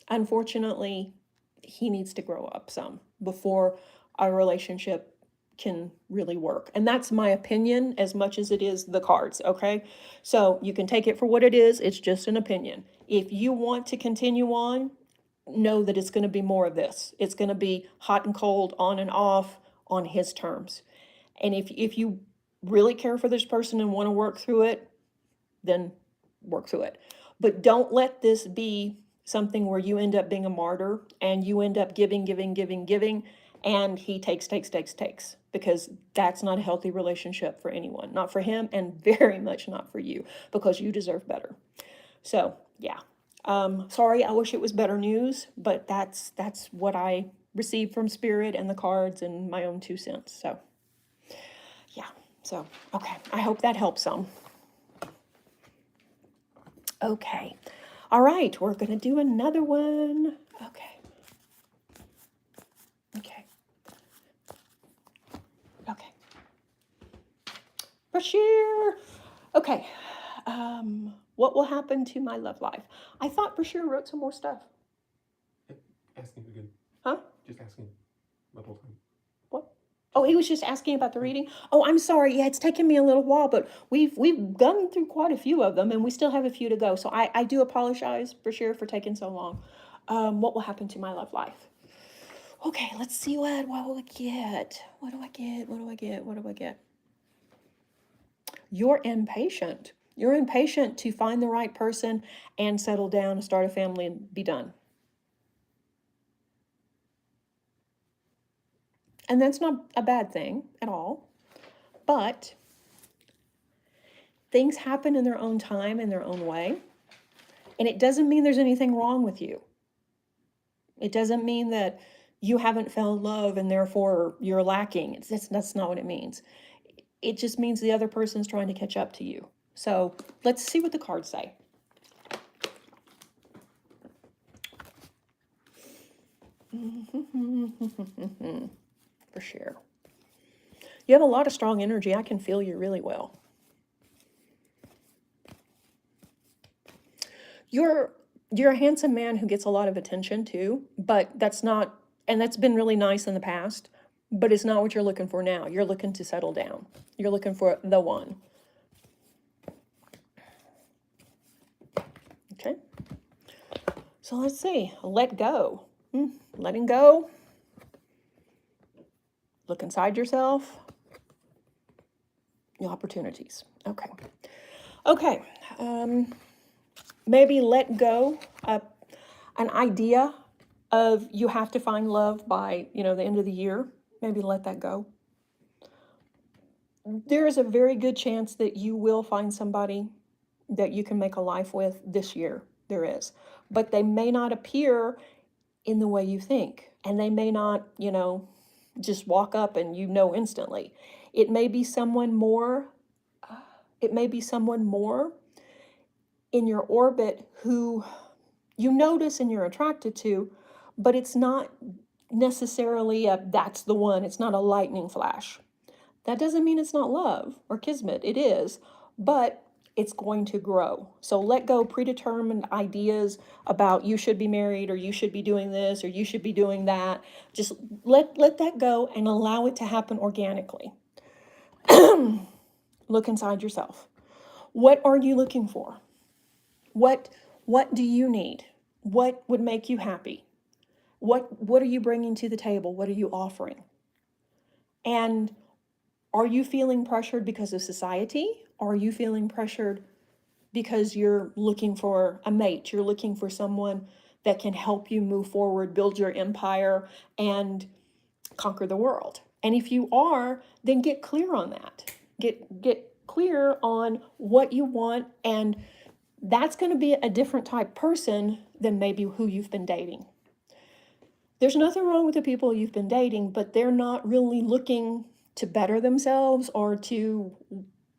S1: unfortunately, he needs to grow up some before our relationship can really work. And that's my opinion as much as it is the cards, okay? So you can take it for what it is. It's just an opinion. If you want to continue on, know that it's going to be more of this. It's going to be hot and cold, on and off, on his terms. And if you really care for this person and want to work through it, then work through it. But don't let this be something where you end up being a martyr and you end up giving, and he takes, because that's not a healthy relationship for anyone, not for him, and very much not for you, because you deserve better. So, yeah. Sorry, I wish it was better news, but that's what I received from Spirit and the cards and my own 2 cents. So, yeah. So, okay. I hope that helps some. Okay. All right. We're going to do another one. Okay. Bashir. Okay. What will happen to my love life? I thought Bashir wrote some more stuff.
S2: Asking again.
S1: Huh?
S2: Just asking the whole time.
S1: What? Oh, he was just asking about the reading? Oh, I'm sorry. Yeah, it's taken me a little while, but we've gone through quite a few of them, and we still have a few to go. So I do apologize, Bashir, for taking so long. What will happen to my love life? Okay, let's see what will I get. What do I get? You're impatient. You're impatient to find the right person and settle down and start a family and be done. And that's not a bad thing at all. But things happen in their own time, in their own way. And it doesn't mean there's anything wrong with you. It doesn't mean that you haven't found love and therefore you're lacking. That's not what it means. It just means the other person's trying to catch up to you. So let's see what the cards say. For sure. You have a lot of strong energy. I can feel you really well. You're a handsome man who gets a lot of attention too, but that's not, and that's been really nice in the past, but it's not what you're looking for now. You're looking to settle down. You're looking for the one. Okay. So let's see. Let go. Letting go. Look inside yourself. New opportunities. Okay. Okay. Maybe let go an idea of you have to find love by, the end of the year. Maybe let that go. There is a very good chance that you will find somebody that you can make a life with this year. There is. But they may not appear in the way you think. And they may not, just walk up and instantly. It may be someone more, in your orbit who you notice and you're attracted to, but it's not necessarily that's the one. It's not a lightning flash. That doesn't mean it's not love or kismet. It is, but it's going to grow. So let go predetermined ideas about you should be married or you should be doing this or you should be doing that. Just let that go and allow it to happen organically. Look inside yourself. What are you looking for? What do you need? What would make you happy? What are you bringing to the table? What are you offering? And are you feeling pressured because of society? Or are you feeling pressured because you're looking for a mate? You're looking for someone that can help you move forward, build your empire, and conquer the world. And if you are, then get clear on that. Get clear on what you want, and that's going to be a different type person than maybe who you've been dating. There's nothing wrong with the people you've been dating, but they're not really looking to better themselves or to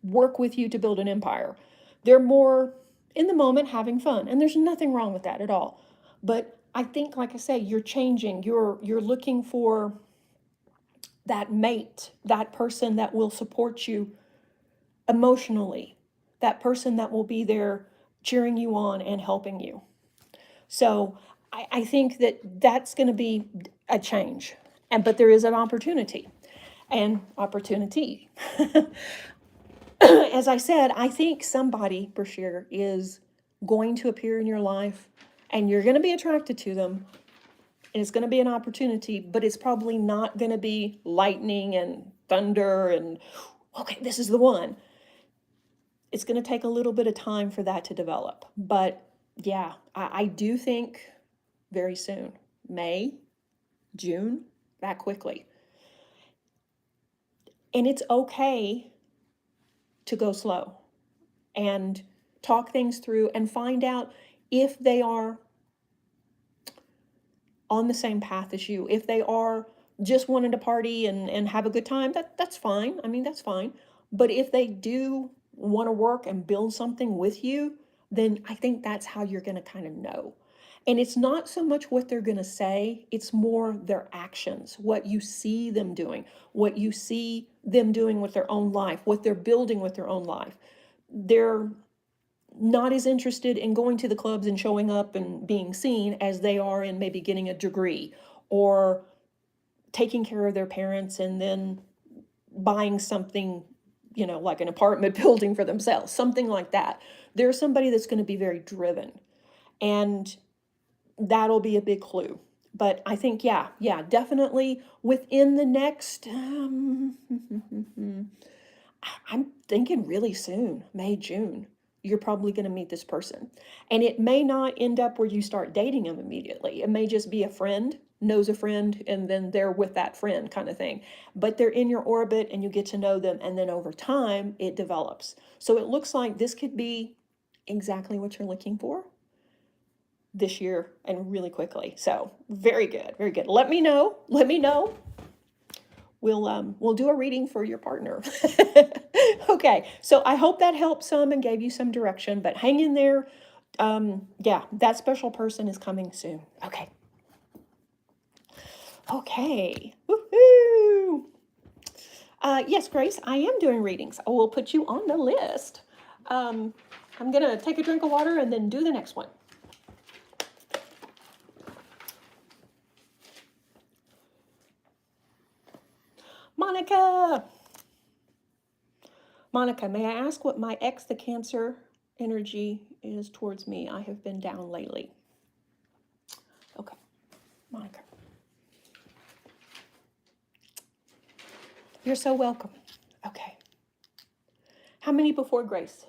S1: work with you to build an empire. They're more in the moment having fun, and there's nothing wrong with that at all. But I think, like I say, you're changing. You're looking for that mate, that person that will support you emotionally, that person that will be there cheering you on and helping you. So I think that that's going to be a change, but there is an opportunity. And opportunity. As I said, I think somebody, Brashear, is going to appear in your life, and you're going to be attracted to them, and it's going to be an opportunity, but it's probably not going to be lightning and thunder and, okay, this is the one. It's going to take a little bit of time for that to develop. But yeah, I do think very soon, May, June, that quickly. And it's okay to go slow and talk things through and find out if they are on the same path as you. If they are just wanting to party and have a good time, that's fine. I mean, that's fine. But if they do want to work and build something with you, then I think that's how you're going to kind of know. And it's not so much what they're going to say, it's more their actions, what you see them doing, what you see them doing with their own life, what they're building with their own life. They're not as interested in going to the clubs and showing up and being seen as they are in maybe getting a degree or taking care of their parents and then buying something, like an apartment building for themselves, something like that. There's somebody that's going to be very driven, and that'll be a big clue. But I think, yeah, definitely within the next, I'm thinking really soon, May, June, you're probably going to meet this person. And it may not end up where you start dating them immediately. It may just be a friend, knows a friend, and then they're with that friend kind of thing. But they're in your orbit and you get to know them. And then over time, it develops. So it looks like this could be exactly what you're looking for this year and really quickly. So very good, very good. Let me know. We'll do a reading for your partner. Okay, so I hope that helped some and gave you some direction, but hang in there. Yeah, that special person is coming soon. Okay. Woohoo! Yes, Grace, I am doing readings. I will put you on the list. I'm gonna take a drink of water and then do the next one. Monica. Monica, may I ask what my ex, the Cancer energy is towards me? I have been down lately. Okay, Monica. You're so welcome. Okay. How many before grace?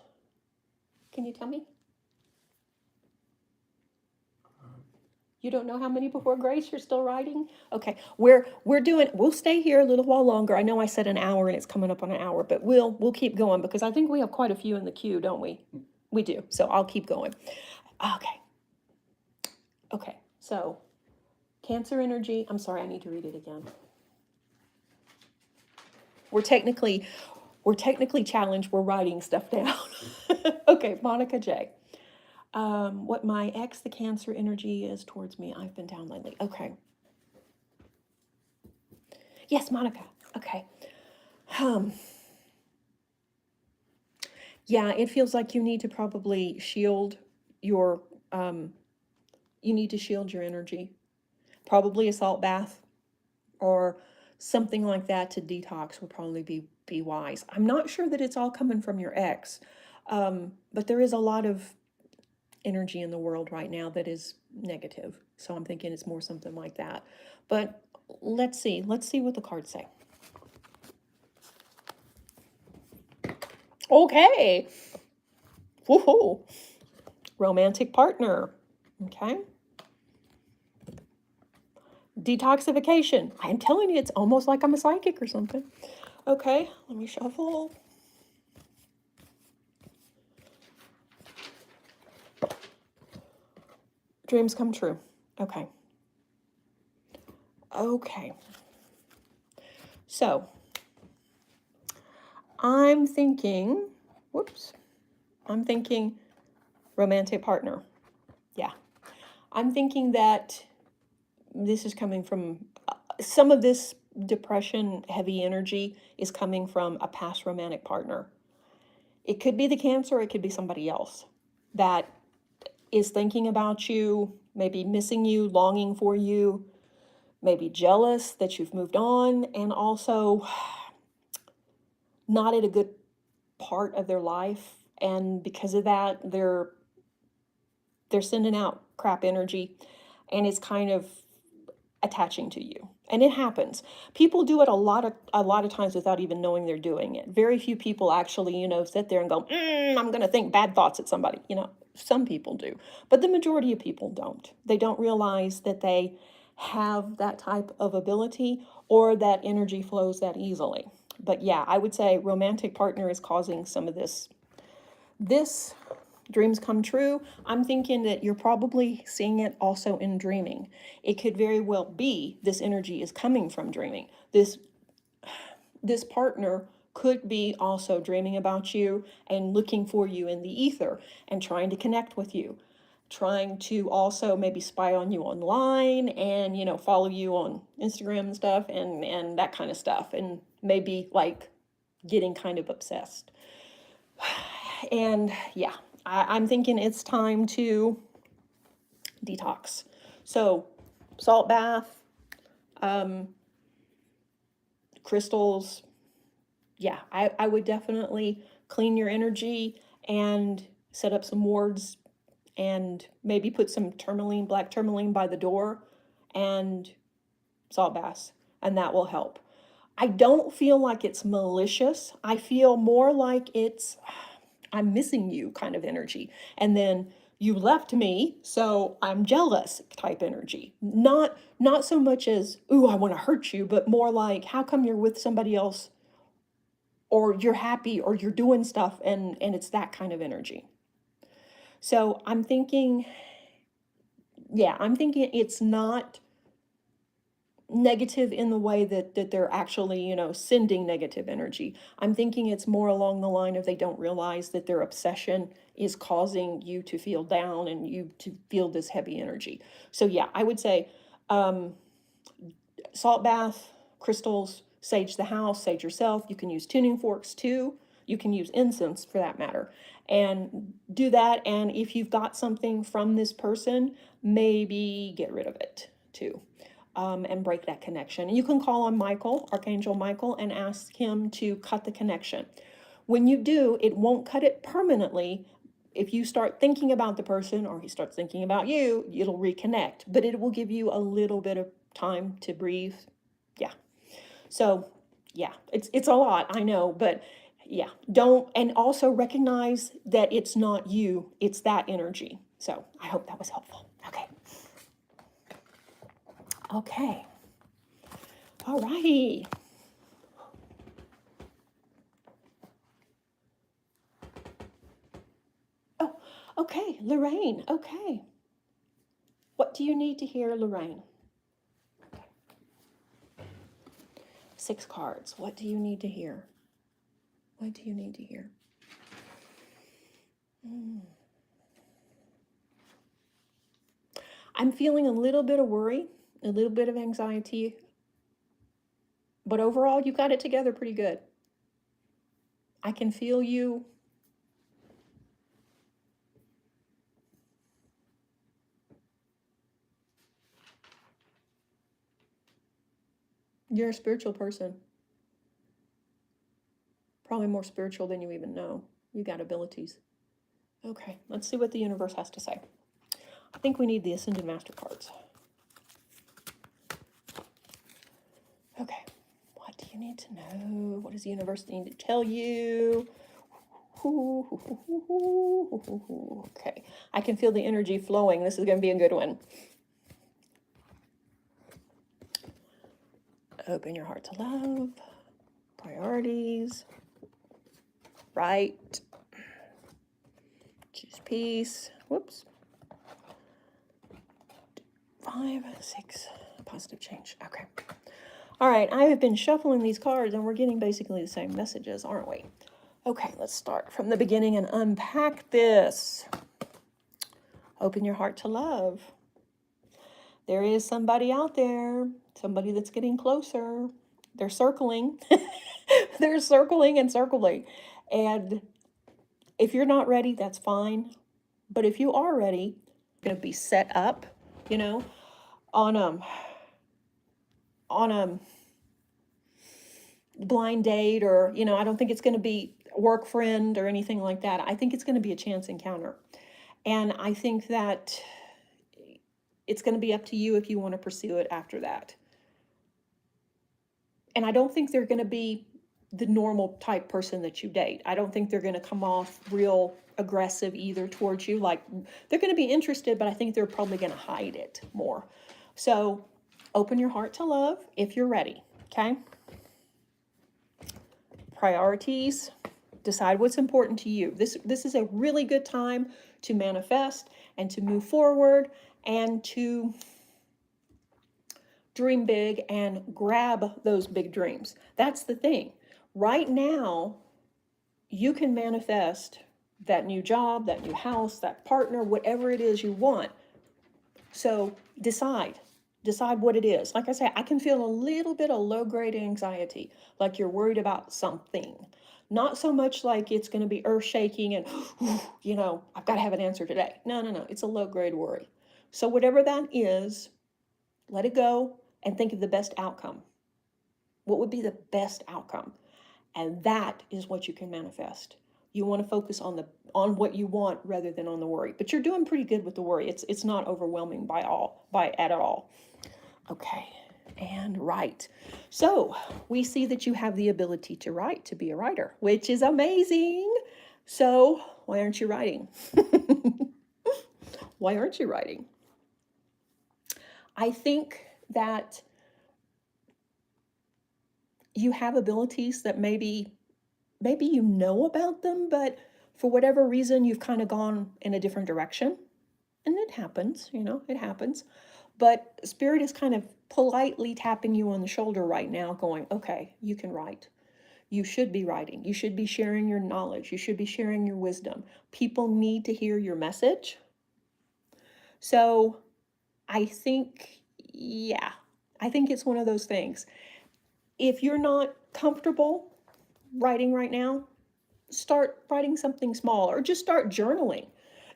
S1: Can you tell me? You don't know how many before grace? You're still writing? Okay. We'll stay here a little while longer. I know I said an hour and it's coming up on an hour, but we'll keep going because I think we have quite a few in the queue, don't we? We do. So I'll keep going. Okay. Okay. So Cancer energy. I'm sorry, I need to read it again. We're technically challenged. We're writing stuff down. Okay, Monica J. What my ex, the Cancer energy is towards me. I've been down lately. Okay. Yes, Monica. Okay. Yeah, it feels like you need to probably shield your, you need to shield your energy. Probably a salt bath or something like that to detox would probably be wise. I'm not sure that it's all coming from your ex, but there is a lot of energy in the world right now that is negative. So I'm thinking it's more something like that. But let's see what the cards say. Okay. Woohoo. Romantic partner. Okay. Detoxification. I'm telling you, it's almost like I'm a psychic or something. Okay, let me shuffle. Dreams come true. Okay. Okay. So, I'm thinking romantic partner. Yeah. I'm thinking that this is coming from some of this depression, heavy energy is coming from a past romantic partner. It could be the Cancer, it could be somebody else that is thinking about you, maybe missing you, longing for you, maybe jealous that you've moved on, and also not at a good part of their life. And because of that, they're sending out crap energy, and it's kind of attaching to you. And it happens. People do it a lot of times without even knowing they're doing it. Very few people actually, sit there and go, I'm going to think bad thoughts at somebody. Some people do, but the majority of people don't. They don't realize that they have that type of ability or that energy flows that easily. But yeah, I would say romantic partner is causing some of this dreams come true. I'm thinking that you're probably seeing it also in dreaming. It could very well be this energy is coming from dreaming. This partner could be also dreaming about you and looking for you in the ether and trying to connect with you, trying to also maybe spy on you online and, follow you on Instagram and stuff and that kind of stuff, and maybe like getting kind of obsessed. And yeah, I'm thinking it's time to detox. So salt bath, crystals. Yeah, I would definitely clean your energy and set up some wards and maybe put some tourmaline, black tourmaline by the door and salt baths, and that will help. I don't feel like it's malicious. I feel more like it's I'm missing you kind of energy. And then you left me, so I'm jealous type energy. Not so much as, ooh, I want to hurt you, but more like, how come you're with somebody else, or you're happy, or you're doing stuff, and it's that kind of energy. So I'm thinking it's not negative in the way that they're actually, sending negative energy. I'm thinking it's more along the line of they don't realize that their obsession is causing you to feel down and you to feel this heavy energy. So yeah, I would say salt bath, crystals, sage the house, sage yourself. You can use tuning forks too. You can use incense for that matter. And do that. And if you've got something from this person, maybe get rid of it too. and break that connection. And you can call on Michael, Archangel Michael, and ask him to cut the connection. When you do, it won't cut it permanently. If you start thinking about the person or he starts thinking about you, it'll reconnect, but it will give you a little bit of time to breathe. Yeah. So yeah, it's a lot, I know, but yeah, don't, and also recognize that it's not you, it's that energy. So I hope that was helpful. Okay. Okay. All righty. Oh, okay, Lorraine. Okay. What do you need to hear, Lorraine? Okay. 6 cards. What do you need to hear? What do you need to hear? I'm feeling a little bit of worry, a little bit of anxiety, but overall, you got it together pretty good. I can feel you. You're a spiritual person. Probably more spiritual than you even know. You got abilities. Okay, let's see what the universe has to say. I think we need the Ascended Master cards. Okay, what do you need to know? What does the universe need to tell you? Okay, I can feel the energy flowing. This is going to be a good one. Open your heart to love. Priorities. Right. Choose peace. Whoops. 5, 6. Positive change. Okay. All right. I have been shuffling these cards and we're getting basically the same messages, aren't we? Okay. Let's start from the beginning and unpack this. Open your heart to love. There is somebody out there, somebody that's getting closer. They're circling. They're circling and circling. And if you're not ready, that's fine. But if you are ready, you're going to be set up, you know, on a blind date, or, you know, I don't think it's going to be a work friend or anything like that. I think it's going to be a chance encounter. And I think that it's going to be up to you if you want to pursue it after that. And I don't think they're going to be the normal type person that you date. I don't think they're going to come off real aggressive either towards you. Like, they're going to be interested, but I think they're probably going to hide it more. So open your heart to love if you're ready. Okay. Priorities. Decide what's important to you. This is a really good time to manifest and to move forward and to dream big and grab those big dreams. That's the thing. Right now, you can manifest that new job, that new house, that partner, whatever it is you want. So decide what it is. Like I say, I can feel a little bit of low-grade anxiety, like you're worried about something. Not so much like it's going to be earth-shaking and, you know, I've got to have an answer today. No. It's a low-grade worry. So whatever that is, let it go and think of the best outcome. What would be the best outcome? And that is what you can manifest. You want to focus on what you want rather than on the worry. But you're doing pretty good with the worry. It's not overwhelming at all. Okay, and write. So we see that you have the ability to write, to be a writer, which is amazing. So why aren't you writing? Why aren't you writing? I think that you have abilities that maybe you know about them, but for whatever reason, you've kind of gone in a different direction. And it happens, you know, it happens. But Spirit is kind of politely tapping you on the shoulder right now, going, okay, you can write. You should be writing. You should be sharing your knowledge. You should be sharing your wisdom. People need to hear your message. So I think, I think it's one of those things. If you're not comfortable writing right now, start writing something small, or just start journaling.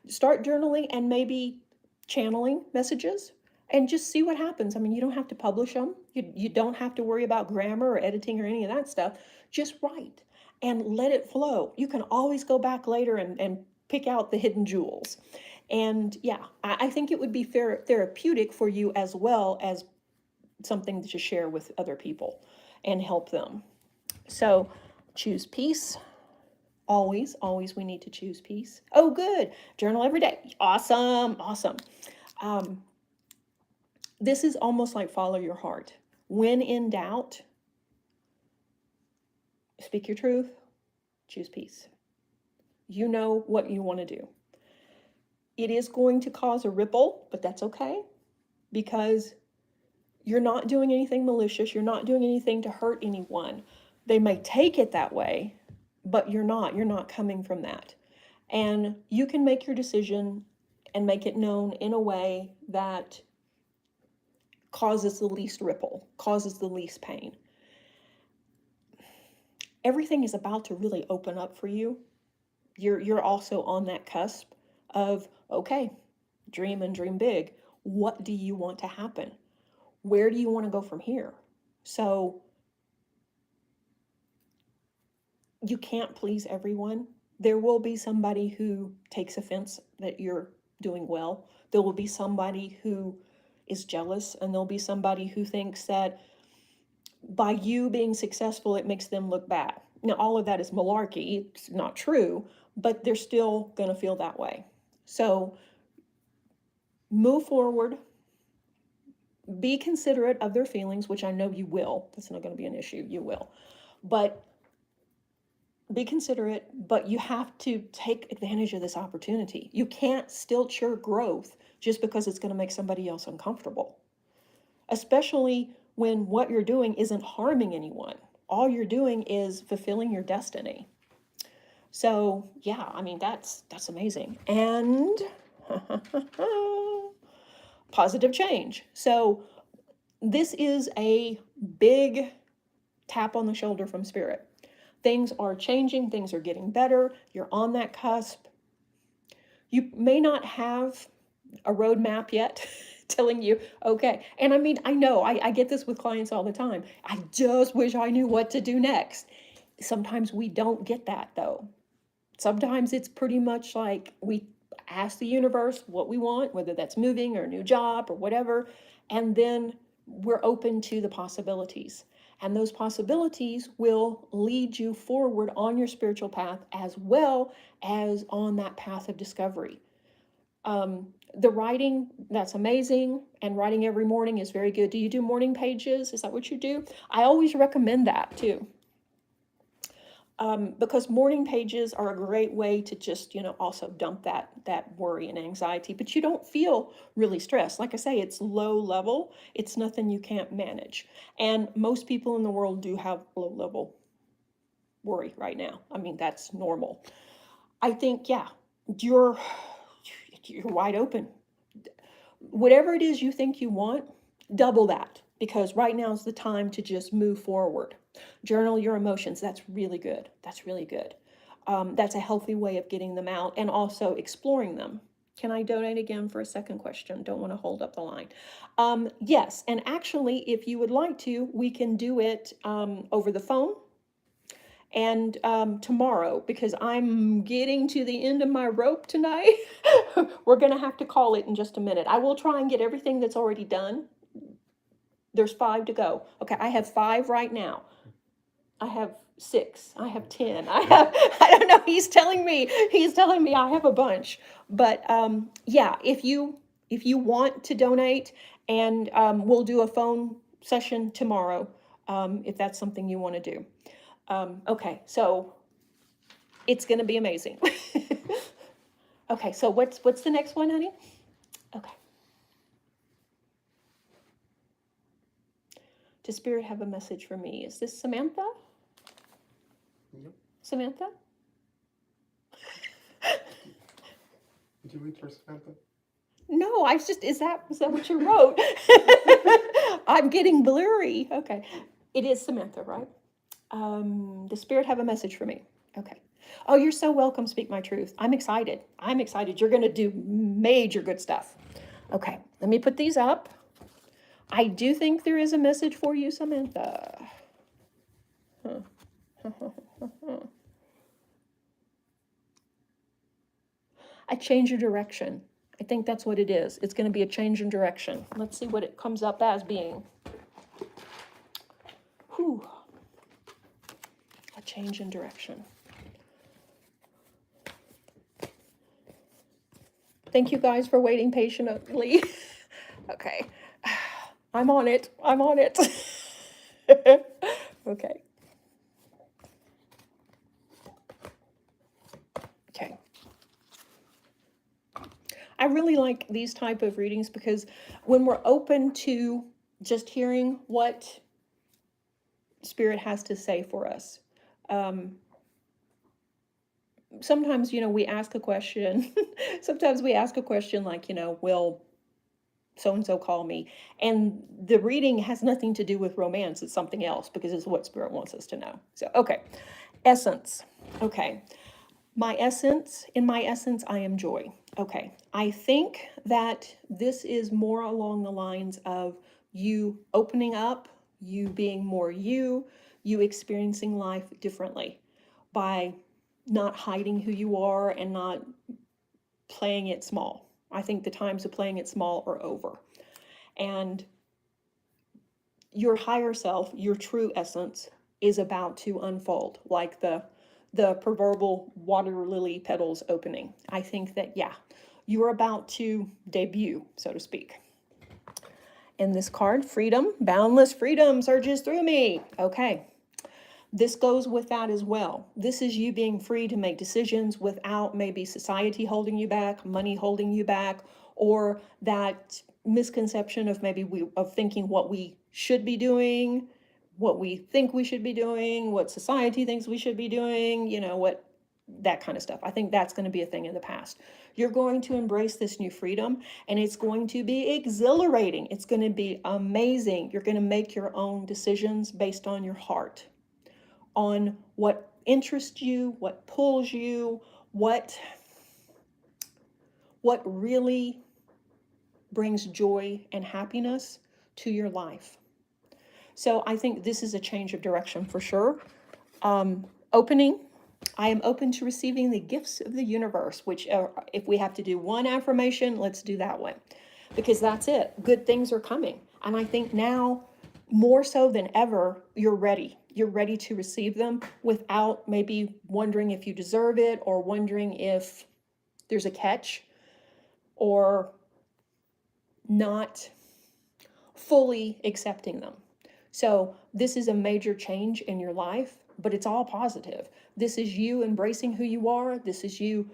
S1: Start journaling and maybe channeling messages. and just see what happens. I mean, you don't have to publish them. You don't have to worry about grammar or editing or any of that stuff. Just write and let it flow. You can always go back later and pick out the hidden jewels. And yeah, I think it would be therapeutic for you as well as something to share with other people and help them. So choose peace. Always, always we need to choose peace. Oh, good. Journal every day. Awesome, awesome. This is almost like follow your heart. When in doubt, speak your truth, choose peace. You know what you want to do. It is going to cause a ripple, but that's okay, because you're not doing anything malicious. You're not doing anything to hurt anyone. They may take it that way, but you're not coming from that. And you can make your decision and make it known in a way that causes the least ripple, causes the least pain. Everything is about to really open up for you. You're also on that cusp of, okay, dream and dream big. What do you want to happen? Where do you want to go from here? So you can't please everyone. There will be somebody who takes offense that you're doing well. There will be somebody who is jealous, and there'll be somebody who thinks that by you being successful, it makes them look bad. Now, all of that is malarkey. It's not true, but they're still going to feel that way. So move forward. Be considerate of their feelings, which I know you will. That's not going to be an issue. You will. But be considerate, but you have to take advantage of this opportunity. You can't stilt your growth just because it's going to make somebody else uncomfortable, especially when what you're doing isn't harming anyone. All you're doing is fulfilling your destiny. So yeah, I mean, that's amazing. And positive change. So this is a big tap on the shoulder from Spirit. Things are changing, things are getting better. You're on that cusp. You may not have a roadmap yet telling you, okay. And I mean, I know, I get this with clients all the time. I just wish I knew what to do next. Sometimes we don't get that though. Sometimes it's pretty much like we ask the universe what we want, whether that's moving or a new job or whatever, and then we're open to the possibilities. And those possibilities will lead you forward on your spiritual path as well as on that path of discovery. The writing, that's amazing. And writing every morning is very good. Do you do morning pages? Is that what you do? I always recommend that too. Because morning pages are a great way to just, also dump that worry and anxiety, but you don't feel really stressed. Like I say, it's low level. It's nothing you can't manage. And most people in the world do have low level worry right now. I mean, that's normal. I think, yeah, you're wide open. Whatever it is you think you want, double that, because right now is the time to just move forward. Journal your emotions. That's really good. That's really good. That's a healthy way of getting them out and also exploring them. Can I donate again for a second question? Don't want to hold up the line. Yes, and actually, if you would like to, we can do it over the phone and tomorrow, because I'm getting to the end of my rope tonight. We're going to have to call it in just a minute. I will try and get everything that's already done. There's 5 to go. Okay, I have 5 right now. I have 6. I have 10. I don't know. He's telling me I have a bunch. But yeah, if you want to donate, and we'll do a phone session tomorrow, if that's something you want to do. Okay, so it's going to be amazing. Okay, so what's the next one, honey? Okay. Does Spirit have a message for me? Is this Samantha?
S2: Yep.
S1: Samantha?
S2: Did you read for Samantha?
S1: No, is that what you wrote? I'm getting blurry. Okay. It is Samantha, right? Does Spirit have a message for me? Okay. Oh, you're so welcome. Speak my truth. I'm excited. You're going to do major good stuff. Okay. Let me put these up. I do think there is a message for you, Samantha. A change of direction. I think that's what it is. It's going to be a change in direction. Let's see what it comes up as being. Whew. A change in direction. Thank you guys for waiting patiently. Okay. I'm on it. I'm on it. Okay. Okay. I really like these type of readings because when we're open to just hearing what Spirit has to say for us, sometimes, we ask a question. Sometimes we ask a question like, will so-and-so call me? And the reading has nothing to do with romance. It's something else because it's what Spirit wants us to know. So, okay. Essence. Okay. In my essence, I am joy. Okay. I think that this is more along the lines of you opening up, you being more you experiencing life differently by not hiding who you are and not playing it small. I think the times of playing it small are over. And your higher self, your true essence, is about to unfold like the proverbial water lily petals opening. I think that, yeah, you're about to debut, so to speak. And this card, freedom, boundless freedom surges through me. Okay. This goes with that as well. This is you being free to make decisions without maybe society holding you back, money holding you back, or that misconception of of thinking what we should be doing, what we think we should be doing, what society thinks we should be doing, that kind of stuff. I think that's going to be a thing in the past. You're going to embrace this new freedom, and it's going to be exhilarating. It's going to be amazing. You're going to make your own decisions based on your heart, on what interests you, what pulls you, what really brings joy and happiness to your life. So I think this is a change of direction for sure. Opening. I am open to receiving the gifts of the universe, which if we have to do one affirmation, let's do that one. Because that's it. Good things are coming. And I think now, more so than ever, you're ready. You're ready to receive them without maybe wondering if you deserve it or wondering if there's a catch or not fully accepting them. So this is a major change in your life, but it's all positive. This is you embracing who you are. This is you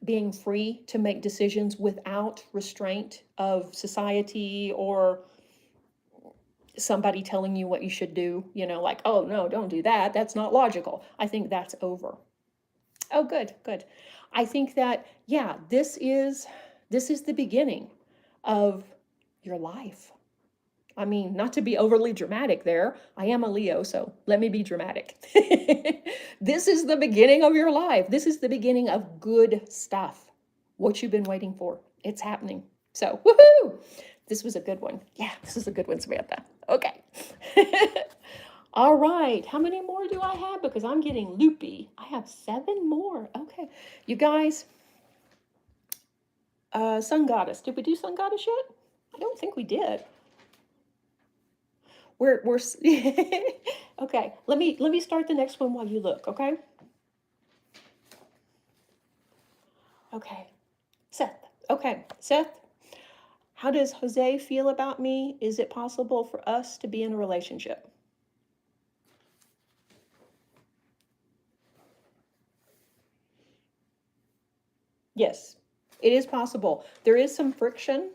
S1: being free to make decisions without restraint of society or somebody telling you what you should do, like, oh no, don't do that. That's not logical. I think that's over. Oh, good, good. I think that, yeah, this is the beginning of your life. I mean, not to be overly dramatic there. I am a Leo, so let me be dramatic. This is the beginning of your life. This is the beginning of good stuff. What you've been waiting for. It's happening. So, woohoo! This was a good one. Yeah, this is a good one, Samantha. Okay. All right. How many more do I have? Because I'm getting loopy. I have 7 more. Okay. You guys, Sun Goddess. Did we do Sun Goddess yet? I don't think we did. We're okay. Let me start the next one while you look, okay? Okay. Seth. Okay. Seth, how does Jose feel about me? Is it possible for us to be in a relationship? Yes, it is possible. There is some friction.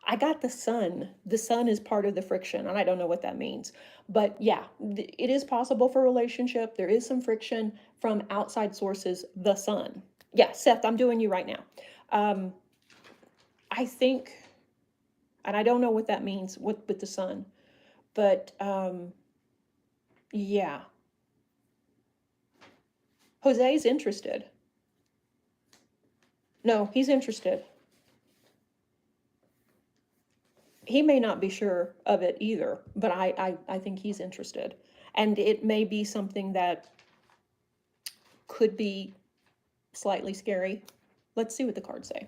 S1: I got the sun. The sun is part of the friction, and I don't know what that means. But yeah, it is possible for a relationship. There is some friction from outside sources, the sun. Yeah, Seth, I'm doing you right now. I think, and I don't know what that means with the sun, but yeah. Jose's interested. No, he's interested. he may not be sure of it either, but I think he's interested. And it may be something that could be slightly scary. Let's see what the cards say.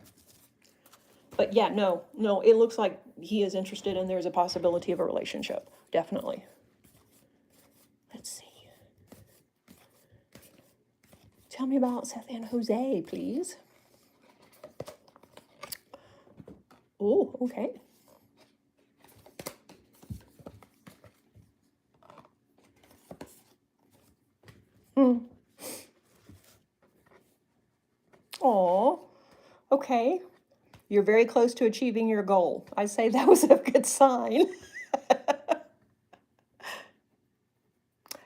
S1: But yeah, no, it looks like he is interested and there's a possibility of a relationship. Definitely. Let's see. Tell me about Seth and Jose, please. Oh, okay. Oh, okay. You're very close to achieving your goal. I say that was a good sign.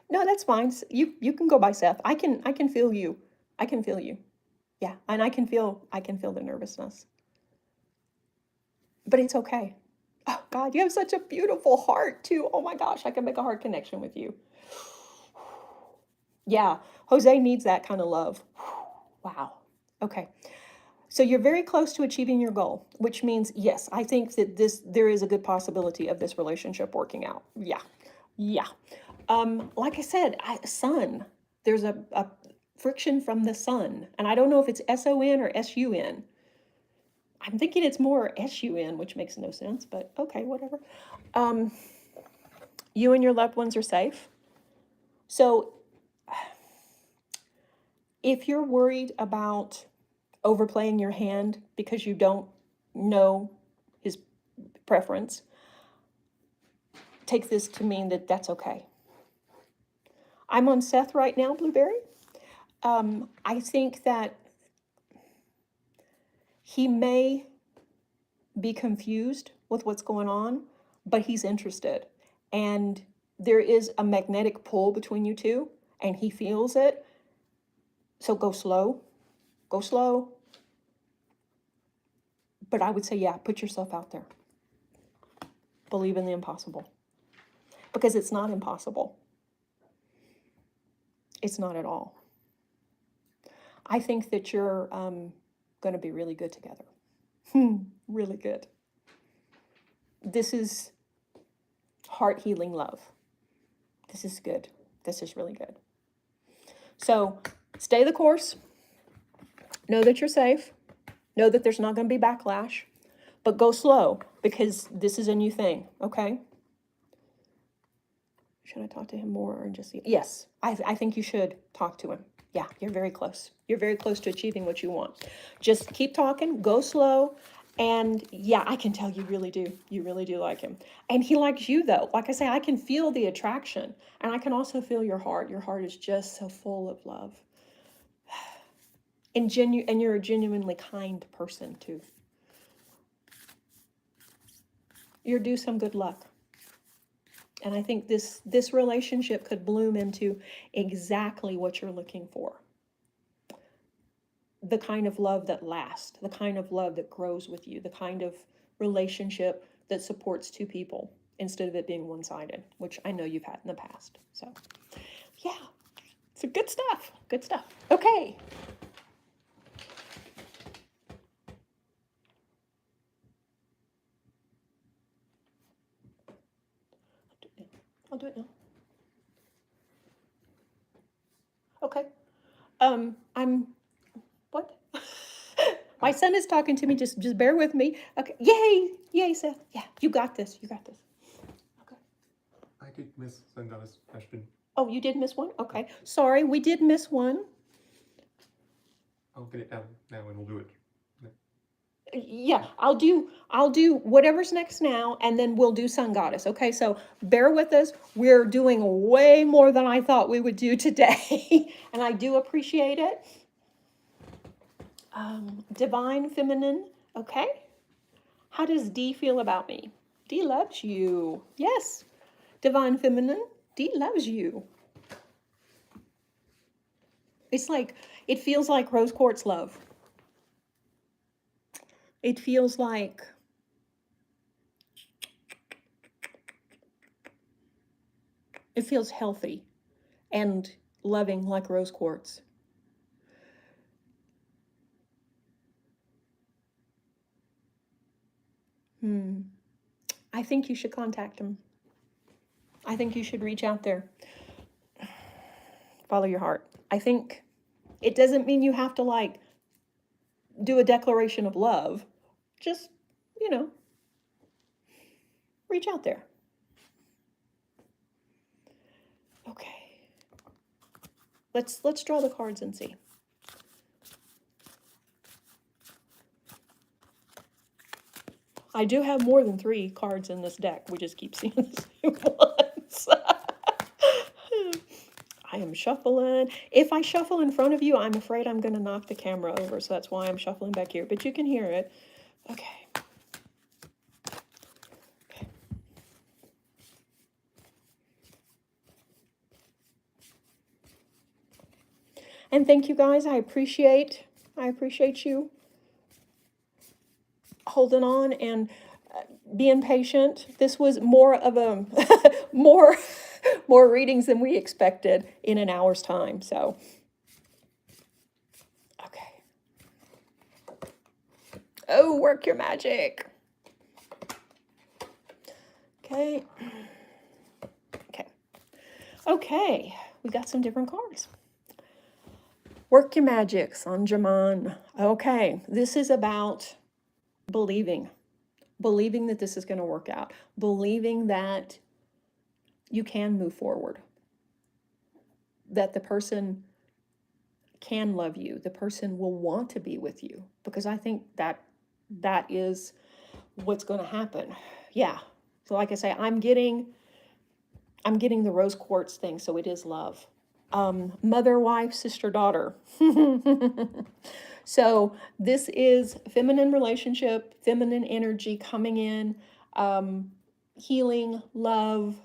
S1: No, that's fine. You can go by Seth. I can feel you. I can feel you. Yeah, and I can feel the nervousness. But it's okay. Oh God, you have such a beautiful heart too. Oh my gosh, I can make a heart connection with you. Yeah, Jose needs that kind of love. Wow. Okay. So you're very close to achieving your goal, which means, yes, I think that there is a good possibility of this relationship working out. Yeah. Yeah. Like I said, sun, there's a friction from the sun. And I don't know if it's S-O-N or S-U-N. I'm thinking it's more S-U-N, which makes no sense, but okay, whatever. You and your loved ones are safe. So if you're worried about overplaying your hand because you don't know his preference, take this to mean that that's okay. I'm on Seth right now, Blueberry. I think that he may be confused with what's going on, but he's interested. And there is a magnetic pull between you two, and he feels it. So go slow. Go slow. But I would say, yeah, put yourself out there. Believe in the impossible. Because it's not impossible. It's not at all. I think that you're going to be really good together. Really good. This is heart healing love. This is good. This is really good. So stay the course. Know that you're safe. Know that there's not going to be backlash. But go slow because this is a new thing, okay? Should I talk to him more or just... Yes, I think you should talk to him. Yeah, you're very close. You're very close to achieving what you want. Just keep talking, go slow, and yeah, I can tell you really do. You really do like him. And he likes you though. Like I say, I can feel the attraction, and I can also feel your heart. Your heart is just so full of love. And you're a genuinely kind person too. You're due some good luck. And I think this relationship could bloom into exactly what you're looking for. The kind of love that lasts, the kind of love that grows with you, the kind of relationship that supports two people instead of it being one-sided, which I know you've had in the past. So, yeah, so good stuff. Good stuff. Okay. I'll do it now. Okay. What? My son is talking to me. Just bear with me. Okay. Yay, Seth. Yeah, you got this. You got this. Okay.
S2: I did miss Sandra's question.
S1: Oh, you did miss one? Okay. Sorry, we did miss one.
S2: I'll get it down now and we'll do it.
S1: Yeah, I'll do whatever's next now, and then we'll do Sun Goddess. Okay, so bear with us. We're doing way more than I thought we would do today, and I do appreciate it. Divine Feminine. Okay. How does D feel about me? D loves you. Yes. Divine Feminine. D loves you. It feels like rose quartz love. It feels like it feels healthy and loving like rose quartz. I think you should contact him. I think you should reach out there. Follow your heart. I think it doesn't mean you have to like do a declaration of love. Just, reach out there. Okay. Let's draw the cards and see. I do have more than 3 cards in this deck. We just keep seeing the same ones. I am shuffling. If I shuffle in front of you, I'm afraid I'm going to knock the camera over. So that's why I'm shuffling back here. But you can hear it. Okay. And thank you guys. I appreciate you holding on and being patient. This was more of a more readings than we expected in an hour's time. So, okay. Oh, work your magic. Okay. Okay. We got some different cards. Work your magic, San Germain. Okay. This is about believing that this is going to work out, believing that you can move forward, that the person can love you, the person will want to be with you, because I think that is what's going to happen. Yeah. So like I say, I'm getting the rose quartz thing, so it is love. Mother, wife, sister, daughter. So this is feminine relationship, feminine energy coming in, healing, love.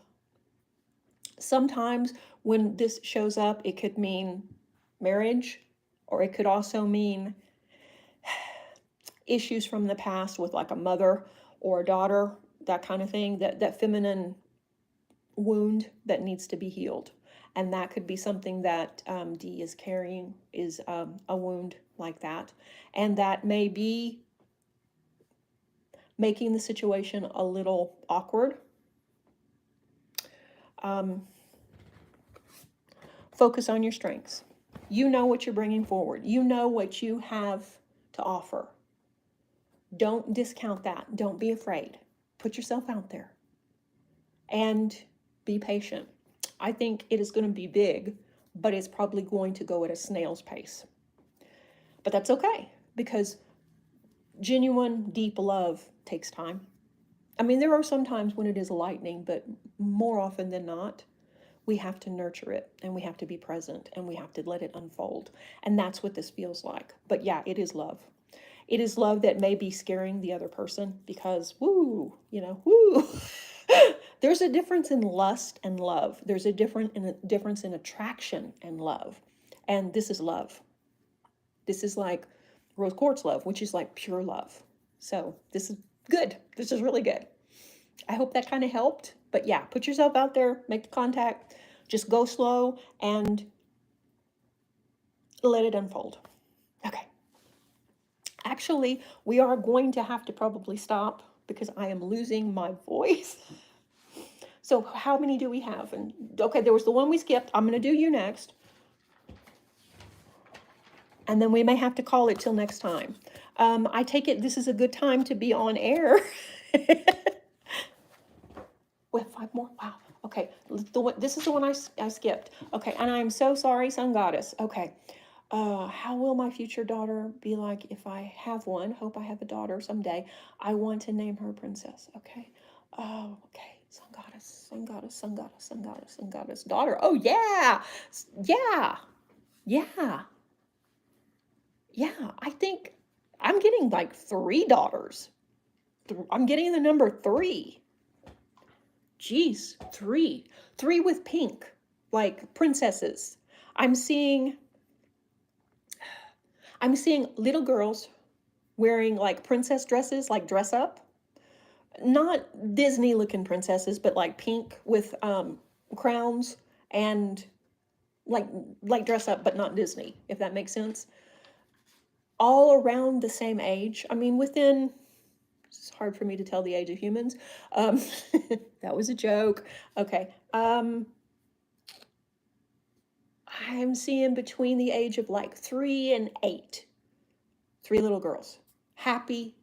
S1: Sometimes when this shows up, it could mean marriage, or it could also mean issues from the past with like a mother or a daughter, that kind of thing, that feminine wound that needs to be healed. And that could be something that D is carrying, is a wound like that. And that may be making the situation a little awkward. Focus on your strengths. You know what you're bringing forward. You know what you have to offer. Don't discount that. Don't be afraid. Put yourself out there. And be patient. I think it is going to be big, but it's probably going to go at a snail's pace. But that's okay, because genuine, deep love takes time. I mean, there are some times when it is lightning, but more often than not, we have to nurture it, and we have to be present, and we have to let it unfold. And that's what this feels like. But yeah, it is love. It is love that may be scaring the other person, because woo. There's a difference in lust and love. There's a difference in attraction and love. And this is love. This is like rose quartz love, which is like pure love. So this is good. This is really good. I hope that kind of helped. But yeah, put yourself out there, make the contact, just go slow and let it unfold. Okay. Actually, we are going to have to probably stop because I am losing my voice. So how many do we have? And okay, there was the one we skipped. I'm going to do you next. And then we may have to call it till next time. I take it this is a good time to be on air. We have 5 more. Wow. Okay. This is the one I skipped. Okay. And I'm so sorry, Sun Goddess. Okay. How will my future daughter be like if I have one? Hope I have a daughter someday. I want to name her Princess. Okay. Oh, okay. Sun Goddess, Sun Goddess, Sun Goddess, Sun Goddess, Sun Goddess, daughter. Oh, yeah. Yeah. Yeah. Yeah. I think I'm getting like 3 daughters. I'm getting the number 3. Geez, 3. 3 with pink, like princesses. I'm seeing little girls wearing like princess dresses, like dress up. Not Disney looking princesses, but like pink with crowns and like dress up, but not Disney, if that makes sense. All around the same age. I mean, within It's hard for me to tell the age of humans. That was a joke. Okay. I'm seeing between the age of like 3 and 8. 3 little girls. Happy,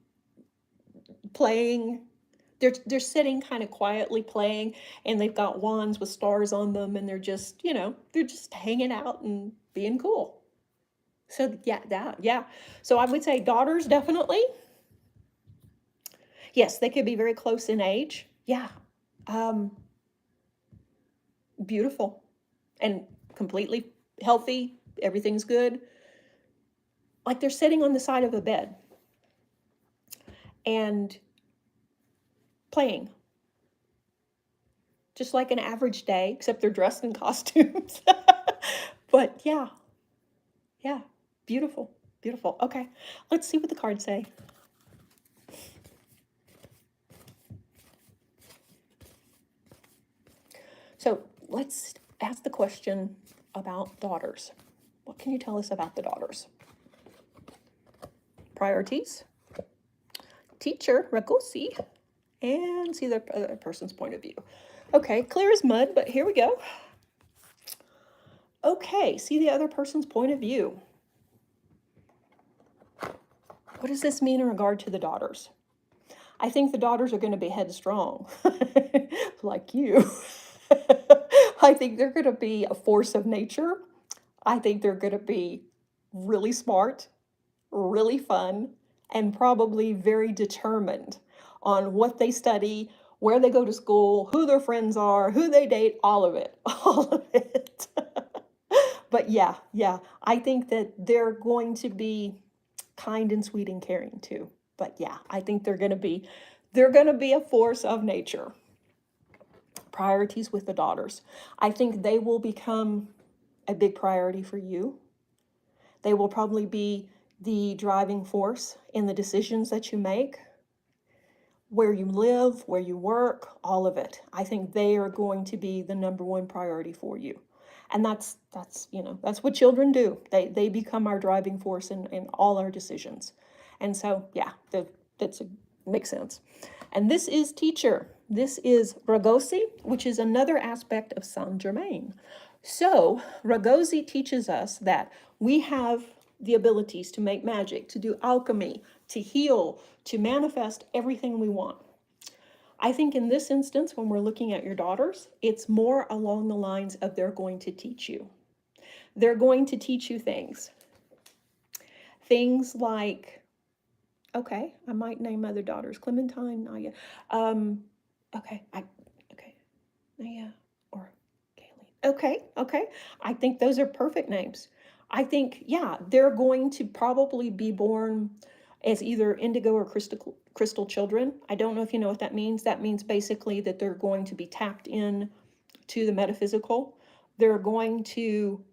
S1: playing. They're sitting kind of quietly playing, and they've got wands with stars on them, and they're just, they're just hanging out and being cool. So yeah. So I would say daughters, definitely. Yes, they could be very close in age. Yeah. Um, Beautiful and completely healthy. Everything's good. Like they're sitting on the side of a bed and playing. Just like an average day, except they're dressed in costumes. But yeah, beautiful, beautiful. Okay, let's see what the cards say. So let's ask the question about daughters. What can you tell us about the daughters? Priorities, teacher, Rakosi, and see the other person's point of view. Okay, clear as mud, but here we go. Okay, see the other person's point of view. What does this mean in regard to the daughters? I think the daughters are going to be headstrong, like you. I think they're going to be a force of nature. I think they're going to be really smart, really fun, and probably very determined on what they study, where they go to school, who their friends are, who they date, all of it, all of it. But yeah, I think that they're going to be kind and sweet and caring too. But yeah, I think they're going to be a force of nature. Priorities with the daughters. I think they will become a big priority for you. They will probably be the driving force in the decisions that you make, where you live, where you work, all of it. I think they are going to be the number one priority for you. And that's what children do. They become our driving force in all our decisions. And so, yeah, makes sense. And this is teacher. This is Ragosi, which is another aspect of Saint Germain. So Ragosi teaches us that we have the abilities to make magic, to do alchemy, to heal, to manifest everything we want. I think in this instance, when we're looking at your daughters, it's more along the lines of they're going to teach you. They're going to teach you things. Things like, okay, I might name other daughters. Clementine, Naya. Naya or Kaylee. Okay. I think those are perfect names. I think, yeah, they're going to probably be born as either indigo or crystal children. I don't know if you know what that means. That means basically that they're going to be tapped in to the metaphysical. They're going to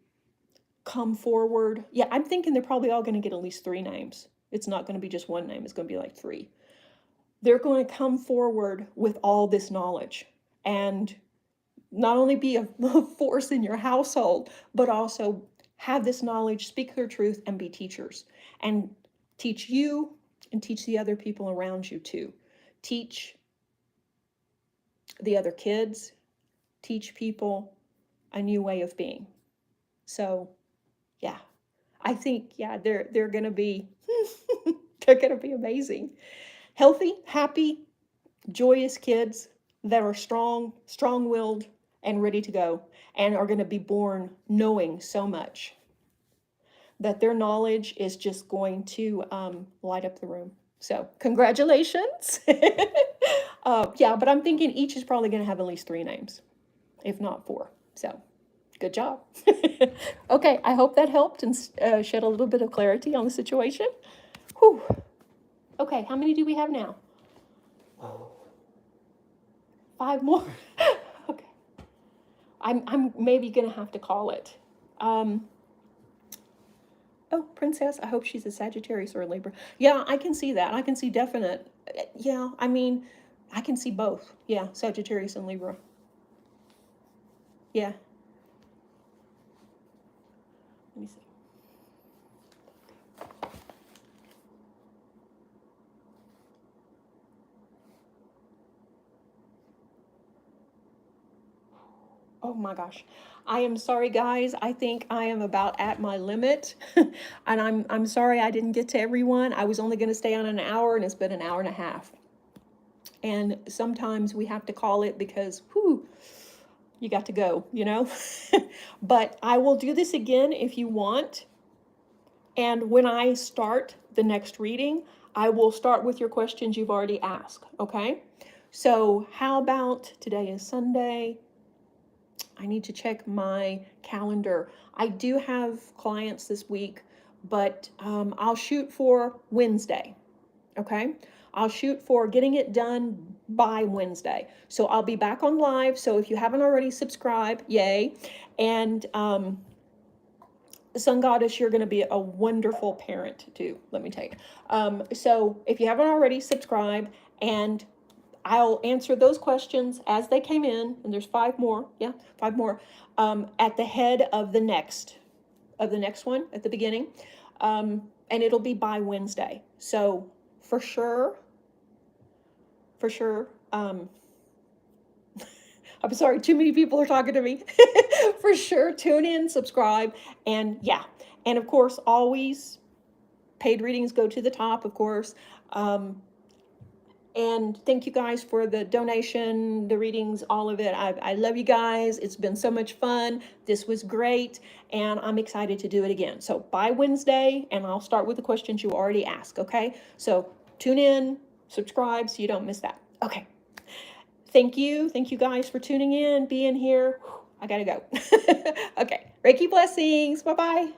S1: come forward. Yeah, I'm thinking they're probably all going to get at least 3 names. It's not going to be just one name. It's going to be like 3. They're going to come forward with all this knowledge and not only be a force in your household, but also have this knowledge, speak their truth, and be teachers. And teach you and teach the other people around you too. Teach the other kids, teach people a new way of being. So, yeah, I think, yeah, they're going to be, they're going to be amazing. Healthy, happy, joyous kids that are strong-willed, and ready to go, and are going to be born knowing so much that their knowledge is just going to light up the room. So congratulations. Yeah, but I'm thinking each is probably going to have at least 3 names, if not 4. So good job. Okay, I hope that helped and shed a little bit of clarity on the situation. Whew. Okay, how many do we have now? 5 more. Okay. I'm maybe gonna have to call it. Oh, Princess, I hope she's a Sagittarius or a Libra. Yeah, I can see that. I can see definite. Yeah, I mean, I can see both. Yeah, Sagittarius and Libra. Yeah. Let me see. Oh my gosh. I am sorry, guys. I think I am about at my limit. And I'm sorry I didn't get to everyone. I was only going to stay on an hour, and it's been an hour and a half. And sometimes we have to call it because, whew, you got to go, you know? But I will do this again if you want. And when I start the next reading, I will start with your questions you've already asked, okay? So how about today is Sunday? I need to check my calendar. I do have clients this week, but I'll shoot for Wednesday, okay? I'll shoot for getting it done by Wednesday. So I'll be back on live. So if you haven't already subscribed, yay. And Sun Goddess, you're going to be a wonderful parent too, let me tell you. So if you haven't already, subscribe, and I'll answer those questions as they came in, and there's 5 more, yeah, 5 more, at the head of the next one at the beginning, and it'll be by Wednesday. So for sure, I'm sorry, too many people are talking to me. For sure, tune in, subscribe, and yeah. And of course, always paid readings go to the top, of course. And thank you guys for the donation, the readings, all of it. I love you guys. It's been so much fun. This was great, and I'm excited to do it again. So by Wednesday, and I'll start with the questions you already asked, okay? So tune in, subscribe so you don't miss that. Okay. Thank you. Thank you guys for tuning in, being here. I gotta go. Okay. Reiki blessings. Bye-bye.